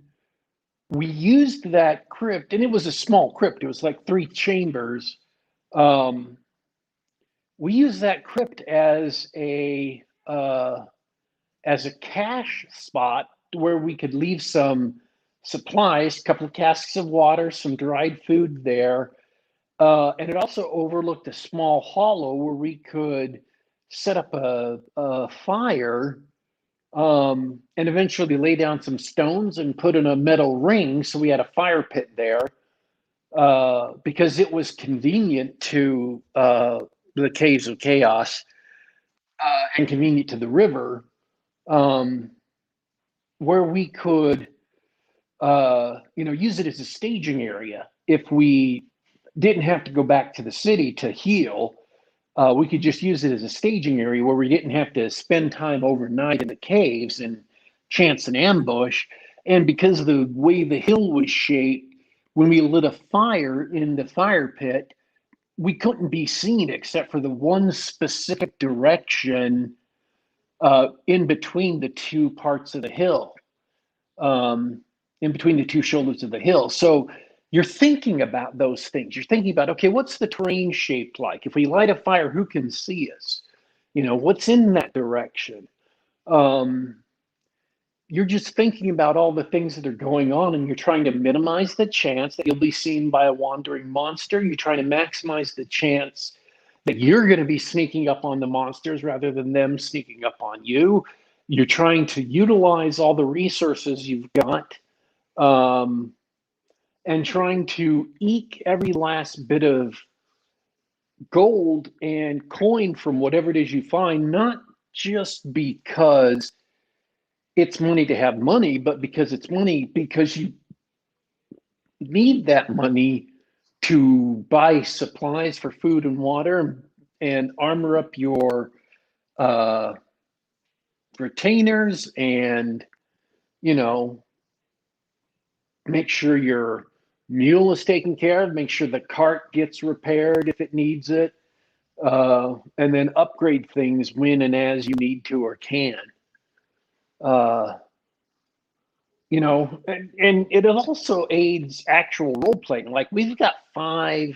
we used that crypt, and it was a small crypt. It was like 3 chambers. Um, we used that crypt as a cache spot where we could leave some supplies, a couple of casks of water, some dried food there. And it also overlooked a small hollow where we could set up a fire, and eventually lay down some stones and put in a metal ring. So we had a fire pit there, because it was convenient to the Caves of Chaos, and convenient to the river, um, where we could, use it as a staging area. If we didn't have to go back to the city to heal, we could just use it as a staging area where we didn't have to spend time overnight in the caves and chance an ambush. And because of the way the hill was shaped, when we lit a fire in the fire pit, we couldn't be seen except for the one specific direction in between the two parts of the hill, um, in between the two shoulders of the hill. So you're thinking about those things. You're thinking about, okay, what's the terrain shaped like? If we light a fire, who can see us? What's in that direction? Um, you're just thinking about all the things that are going on, and you're trying to minimize the chance that you'll be seen by a wandering monster. You're trying to maximize the chance that you're going to be sneaking up on the monsters rather than them sneaking up on you. You're trying to utilize all the resources you've got, um, and trying to eke every last bit of gold and coin from whatever it is you find, not just because it's money to have money, but because it's money because you need that money to buy supplies for food and water and armor up your uh, retainers, and you know make sure your mule is taken care of, make sure the cart gets repaired if it needs it, and then upgrade things when and as you need to or can. Uh, and it also aids actual role playing. Like, we've got 5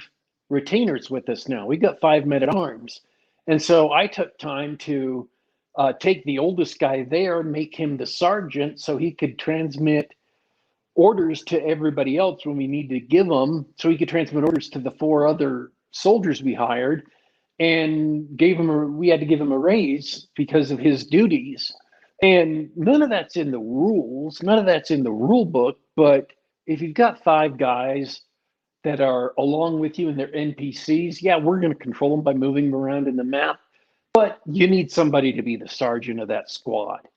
retainers with us now. We've got 5 men at arms. And so I took time to take the oldest guy there, make him the sergeant so he could transmit orders to everybody else when we need to give them, so he could transmit orders to the 4 other soldiers we hired, and we had to give him a raise because of his duties. And none of that's in the rules, none of that's in the rule book. But if you've got 5 guys that are along with you and they're NPCs, yeah, we're going to control them by moving them around in the map. But you need somebody to be the sergeant of that squad.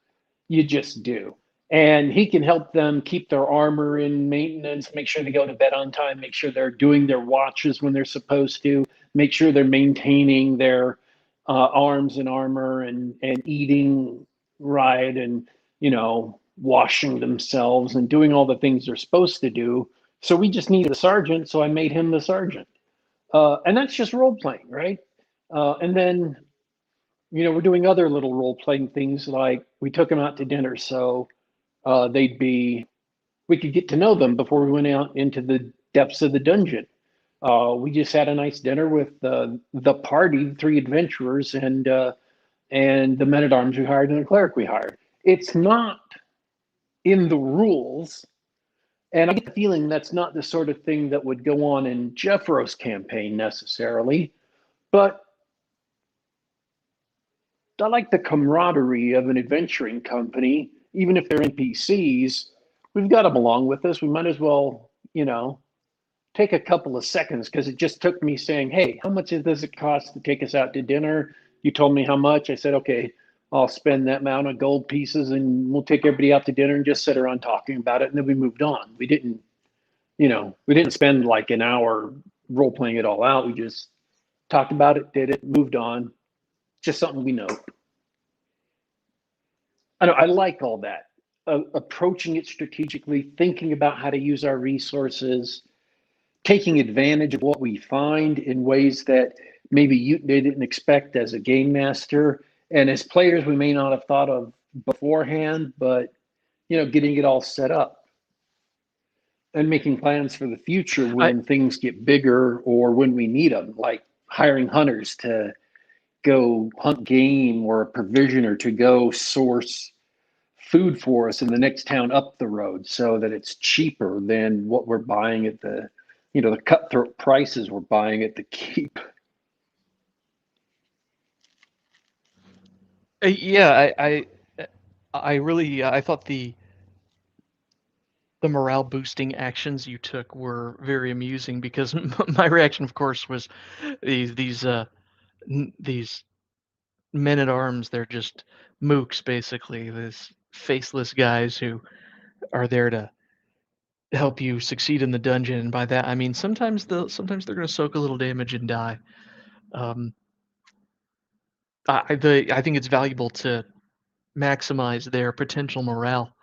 You just do. And he can help them keep their armor in maintenance, make sure they go to bed on time, make sure they're doing their watches when they're supposed to, make sure they're maintaining their arms and armor, and eating right, and, washing themselves and doing all the things they're supposed to do. So we just needed a sergeant, so I made him the sergeant. And that's just role playing, right? And then we're doing other little role playing things, like we took them out to dinner. So they'd be, we could get to know them before we went out into the depths of the dungeon. We just had a nice dinner with the party, the three adventurers, and the men at arms we hired and the cleric we hired. It's not in the rules, and I get the feeling that's not the sort of thing that would go on in Jeffro's campaign necessarily, but I like the camaraderie of an adventuring company, even if they're NPCs. We've got them along with us. We might as well, take a couple of seconds because it just took me saying, "Hey, how much does it cost to take us out to dinner?" You told me how much. I said, "Okay, I'll spend that amount of gold pieces and we'll take everybody out to dinner and just sit around talking about it." And then we moved on. We didn't spend like an hour role playing it all out. We just talked about it, did it, moved on. Just something we know. I like all that. Approaching it strategically, thinking about how to use our resources, taking advantage of what we find in ways that maybe they didn't expect as a game master. And as players, we may not have thought of beforehand, but getting it all set up and making plans for the future I when things get bigger or when we need them, like hiring hunters to go hunt game or a provisioner to go source food for us in the next town up the road so that it's cheaper than what we're buying at the cutthroat prices we're buying at the keep. yeah, I really I thought the morale boosting actions you took were very amusing because my reaction, of course, was these men at arms. They're just mooks, basically, these faceless guys who are there to help you succeed in the dungeon. And by that, I mean sometimes they're going to soak a little damage and die. Um, I think it's valuable to maximize their potential morale,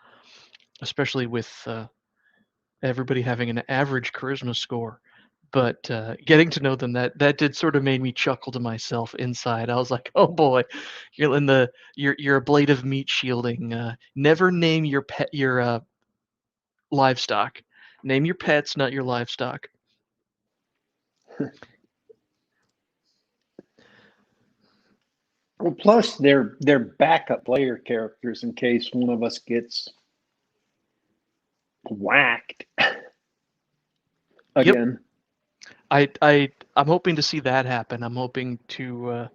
especially with everybody having an average charisma score. But getting to know them, that did sort of made me chuckle to myself inside. I was like, "Oh boy, you're a blade of meat shielding. Never name your pet your livestock. Name your pets, not your livestock." Well, plus they're backup player characters in case one of us gets whacked Yep, again. I'm hoping to see that happen. I'm hoping to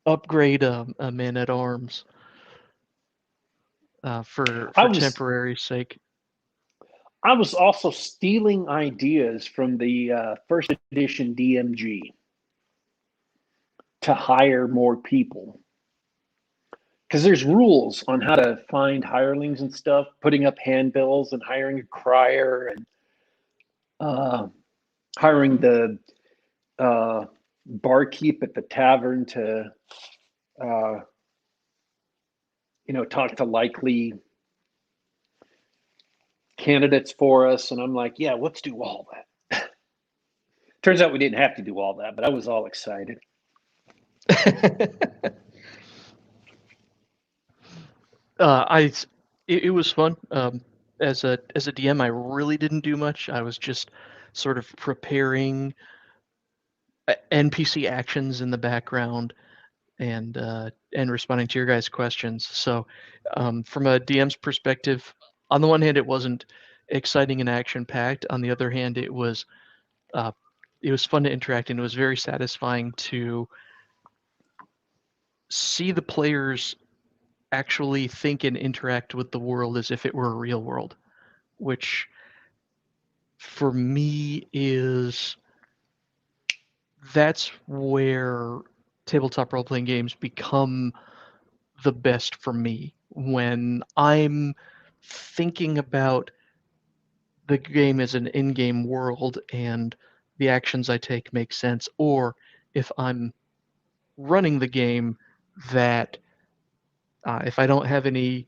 upgrade a man at arms I for was temporary sake. I was also stealing ideas from the first edition DMG to hire more people because there's rules on how to find hirelings and stuff, putting up handbills and hiring a crier and uh, hiring the uh, barkeep at the tavern to uh, talk to likely candidates for us. And I'm like, yeah, let's do all that. Turns out we didn't have to do all that, but I was all excited. I it was fun. As a DM, I really didn't do much. I was just sort of preparing NPC actions in the background and responding to your guys' questions. So, from a DM's perspective, on the one hand, it wasn't exciting and action packed. On the other hand, uh, it was fun to interact and it was very satisfying to see the players actually think and interact with the world as if it were a real world, which for me is that's where tabletop role playing games become the best for me when I'm thinking about the game as an in-game world and the actions I take make sense, or if I'm running the game that if I don't have any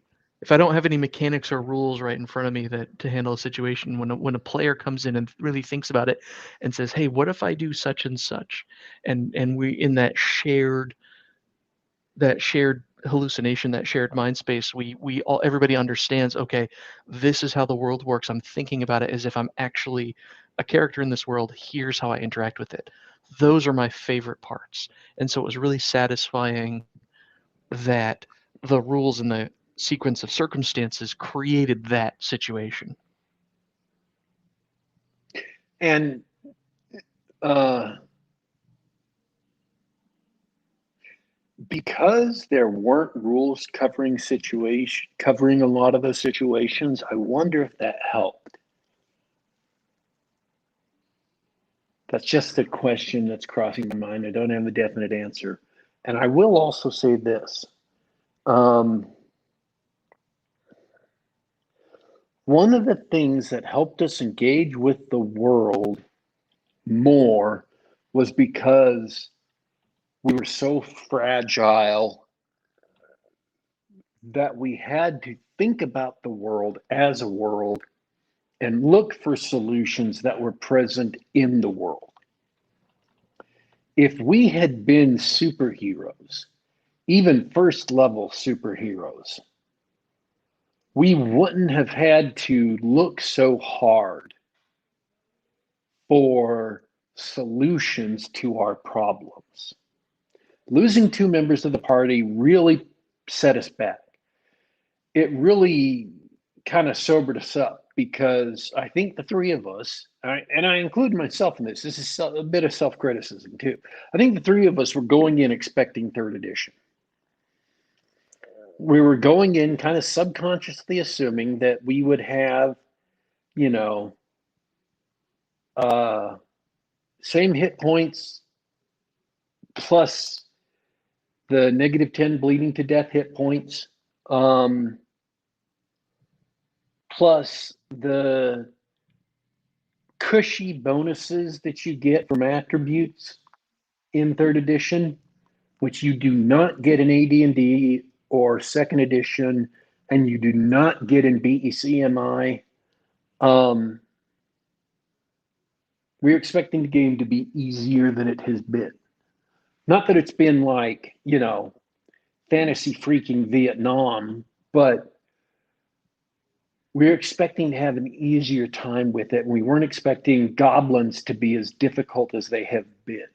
mechanics or rules right in front of me that to handle a situation when a player comes in and really thinks about it and says, "Hey, what if I do such and such?" and we in that shared hallucination, that shared mind space, everybody understands, okay, this is how the world works. I'm thinking about it as if I'm actually a character in this world. Here's how I interact with it. Those are my favorite parts. And so it was really satisfying that the rules and the sequence of circumstances created that situation. And uh, because there weren't rules covering a lot of those situations, I wonder if that helped. That's just a question that's crossing my mind. I don't have a definite answer. And I will also say this. Um, One of the things that helped us engage with the world more was because we were so fragile that we had to think about the world as a world and look for solutions that were present in the world. If we had been superheroes, even first level superheroes, we wouldn't have had to look so hard for solutions to our problems. Losing two members of the party really set us back. It really kind of sobered us up because I think the three of us, and I include myself in this is a bit of self criticism too. I think the three of us were going in expecting third edition. We were going in kind of subconsciously assuming that we would have, you know, uh, same hit points plus the -10 bleeding to death hit points, um, plus the cushy bonuses that you get from attributes in third edition, which you do not get in AD&D or second edition, and you do not get in BECMI. We're expecting the game to be easier than it has been. Not that it's been like, fantasy freaking Vietnam, but we're expecting to have an easier time with it. We weren't expecting goblins to be as difficult as they have been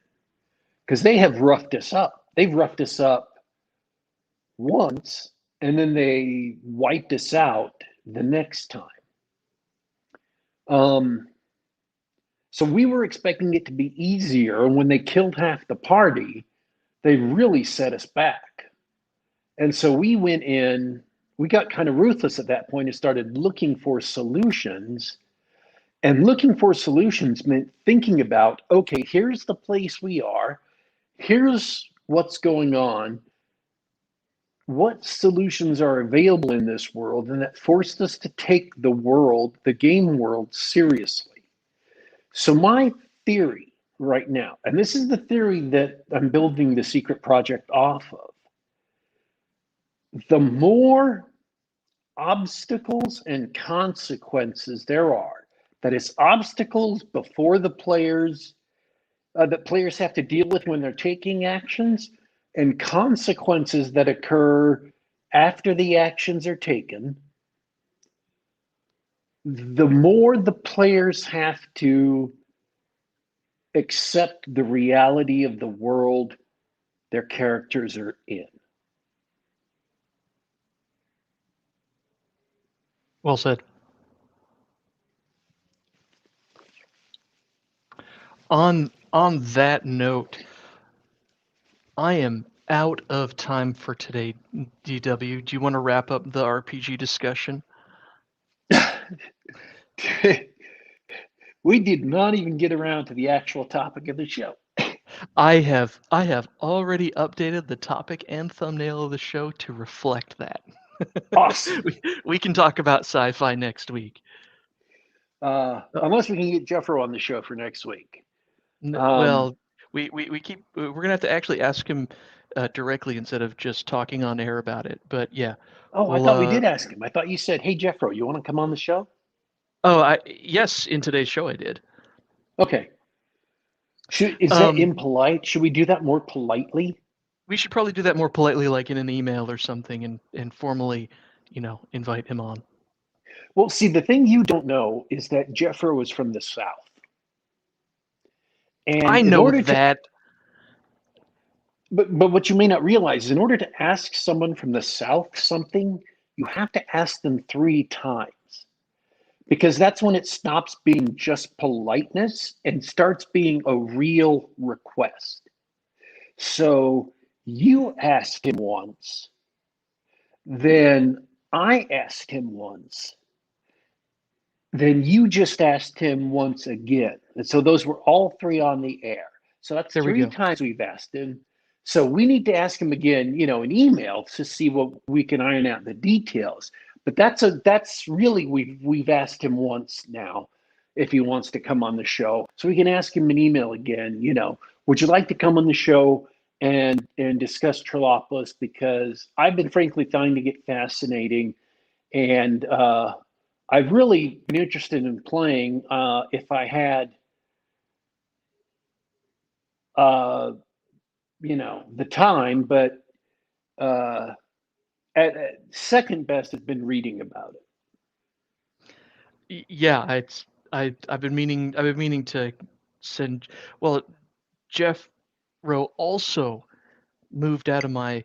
because they have roughed us up. They've roughed us up once and then they wiped us out the next time. So we were expecting it to be easier. And when they killed half the party, they really set us back. And so we went in, we got kind of ruthless at that point and started looking for solutions. And looking for solutions meant thinking about, okay, here's the place we are. Here's what's going on. What solutions are available in this world? And that forced us to take the world, the game world, seriously. So my theory right now, and this is the theory that I'm building the secret project off of, the more obstacles and consequences there are, that is obstacles before the players that players have to deal with when they're taking actions, and consequences that occur after the actions are taken, the more the players have to accept the reality of the world their characters are in. Well said. On that note, I am out of time for today, DW. Do you want to wrap up the RPG discussion? We did not even get around to the actual topic of the show. I have already updated the topic and thumbnail of the show to reflect that. Awesome. we can talk about sci-fi next week. Unless we can get Jeffro on the show for next week. Well, we're gonna have to actually ask him directly instead of just talking on air about it. But yeah, Oh, I we'll. thought we did ask him. I thought you said, "Hey, Jeffro, you want to come on the show?" Oh, yes, in today's show I did. Okay. Is that impolite? Should we do that more politely? We should probably do that more politely, like in an email or something, and formally, invite him on. Well, see, the thing you don't know is that Jeffro was from the South. And I in know order to, that. but what you may not realize is in order to ask someone from the South something, you have to ask them 3 times because that's when it stops being just politeness and starts being a real request. So you asked him once, then I asked him once, then you just asked him once again. And so those were all 3 on the air. So that's There we 3 go. times we've asked him. So we need to ask him again, an email to see what we can iron out the details. But that's really we've asked him once now if he wants to come on the show. So we can ask him an email again, would you like to come on the show and discuss Trollopolis? Because I've been frankly finding it fascinating and I've really been interested in playing if I had, uh, the time, but uh, at second best has been reading about it. Yeah, I've been meaning to send. Well, Jeff Rowe also moved out of my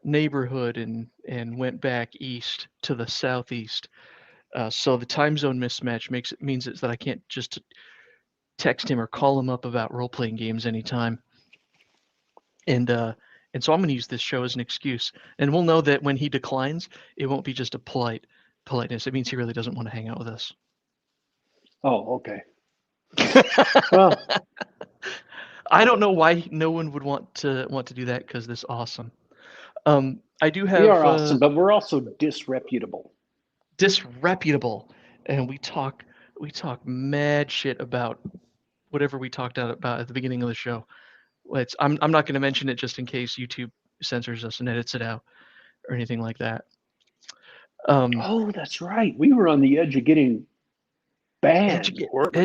neighborhood and went back east to the southeast. So the time zone mismatch means that I can't just text him or call him up about role playing games anytime. And uh, and so I'm going to use this show as an excuse, and we'll know that when he declines, it won't be just a politeness. It means he really doesn't want to hang out with us. Oh, okay. Well, I don't know why no one would want to do that because this awesome. I do we have are awesome, but we're also disreputable. disreputable, and we talk mad shit about whatever we talked about at the beginning of the show. I'm not going to mention it just in case YouTube censors us and edits it out or anything like that. Um, Oh, that's right. We were on the edge of getting banned, weren't we?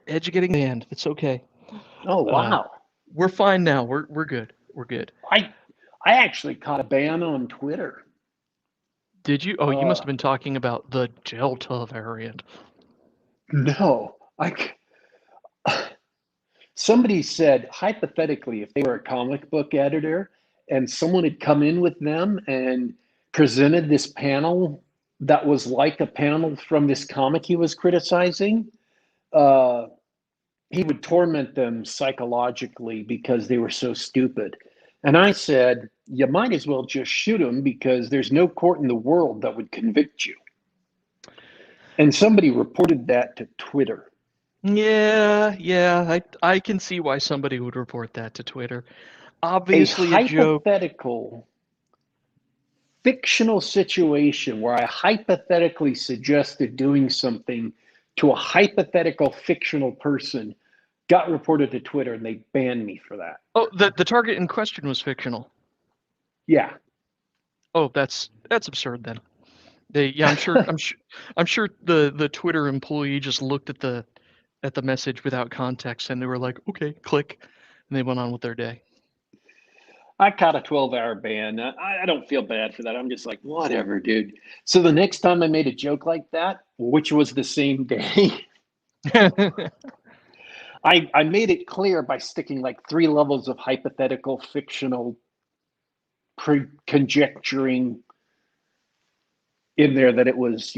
edge of getting banned. It's okay. Oh, Uh, wow. we're fine now. We're good. We're good. I I actually caught a ban on Twitter. Did you? Oh, you must Uh, have been talking about the Delta variant. no, somebody said hypothetically if they were a comic book editor and someone had come in with them and presented this panel that was like a panel from this comic he was criticizing, uh, he would torment them psychologically because they were so stupid. And I said, you might as well just shoot them because there's no court in the world that would convict you. And somebody reported that to Twitter. Yeah. I can see why somebody would report that to Twitter. A Obviously a joke. hypothetical fictional situation where I hypothetically suggested doing something to a hypothetical fictional person got reported to Twitter and they banned me for that. Oh, the target in question was fictional. Yeah. Oh, that's absurd then. Yeah, I'm sure the Twitter employee just looked at the message without context and they were like, okay, click, and they went on with their day. I caught a 12-hour ban. I don't feel bad for that. I'm just like, whatever, dude. So the next time I made a joke like that, which was the same day, I made it clear by sticking like 3 levels of hypothetical, fictional, conjecturing in there that it was,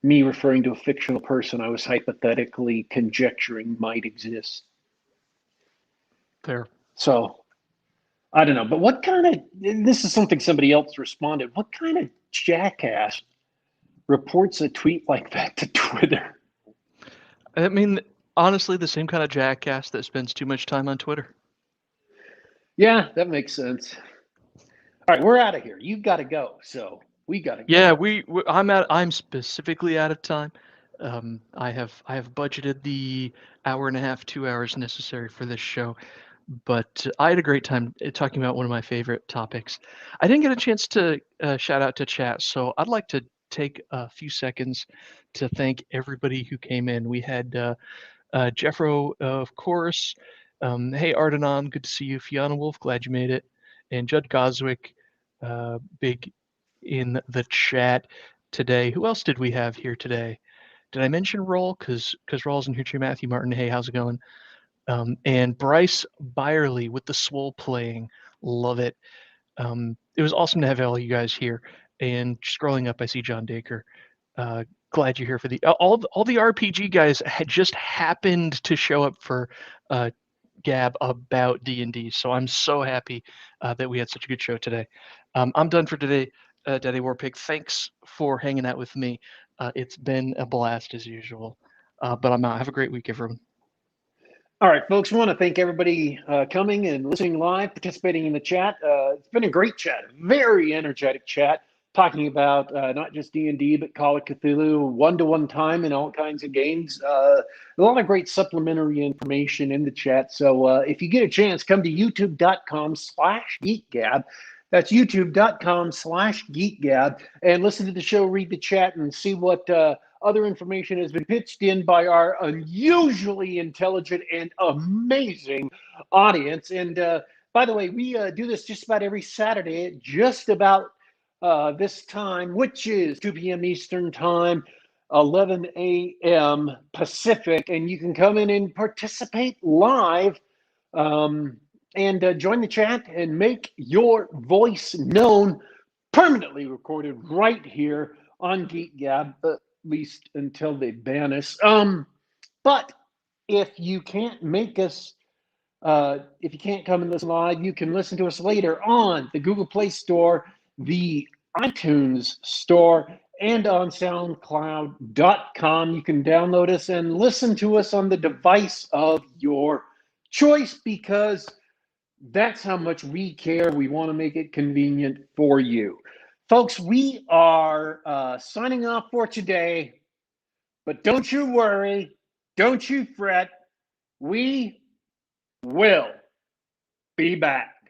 me referring to a fictional person I was hypothetically conjecturing might exist. There. So I don't know. But what kind of, this is something somebody else responded, what kind of jackass reports a tweet like that to Twitter? I mean, honestly, the same kind of jackass that spends too much time on Twitter. Yeah, that makes sense. All right, we're out of here. You've got to go. So we got to go. Yeah, I'm specifically out of time. I have budgeted the hour and a half, 2 hours necessary for this show, but I had a great time talking about one of my favorite topics. I didn't get a chance to shout out to chat, so I'd like to take a few seconds to thank everybody who came in. We had Jeffro, of course. Hey, Ardenon, good to see you. Fiona Wolf, glad you made it. and Judd Goswick, big in the chat today. Who else did we have here today? Did I mention Roll? Because Roll's in here too. Matthew Martin, hey, how's it going? And Bryce Byerly with the Swole playing. Love it. It was awesome to have all you guys here. And scrolling up, I see John Dacre. Glad you're here for the all the RPG guys had just happened to show up for Gab about D&D. So I'm so happy that we had such a good show today. I'm done for today, Daddy Warpig. Thanks for hanging out with me. It's been a blast as usual. But I'm out. Have a great week, everyone. All right, folks, I want to thank everybody coming and listening live, participating in the chat. It's been a great chat, very energetic chat, talking about not just D&D, but Call of Cthulhu, one-to-one time and all kinds of games. A lot of great supplementary information in the chat. So if you get a chance, come to youtube.com/geekgab. That's youtube.com/geekgab, and listen to the show, read the chat, and see what other information has been pitched in by our unusually intelligent and amazing audience. And by the way, we do this just about every Saturday at just about this time, which is 2 p.m. Eastern Time, 11 a.m. Pacific. And you can come in and participate live and join the chat and make your voice known, permanently recorded right here on Geek Gab. Least until they ban us. But if you can't make us, if you can't come and listen live, you can listen to us later on the Google Play Store, the iTunes Store, and on SoundCloud.com. You can download us and listen to us on the device of your choice, because that's how much we care. We want to make it convenient for you. Folks, we are signing off for today, but don't you worry, don't you fret, we will be back.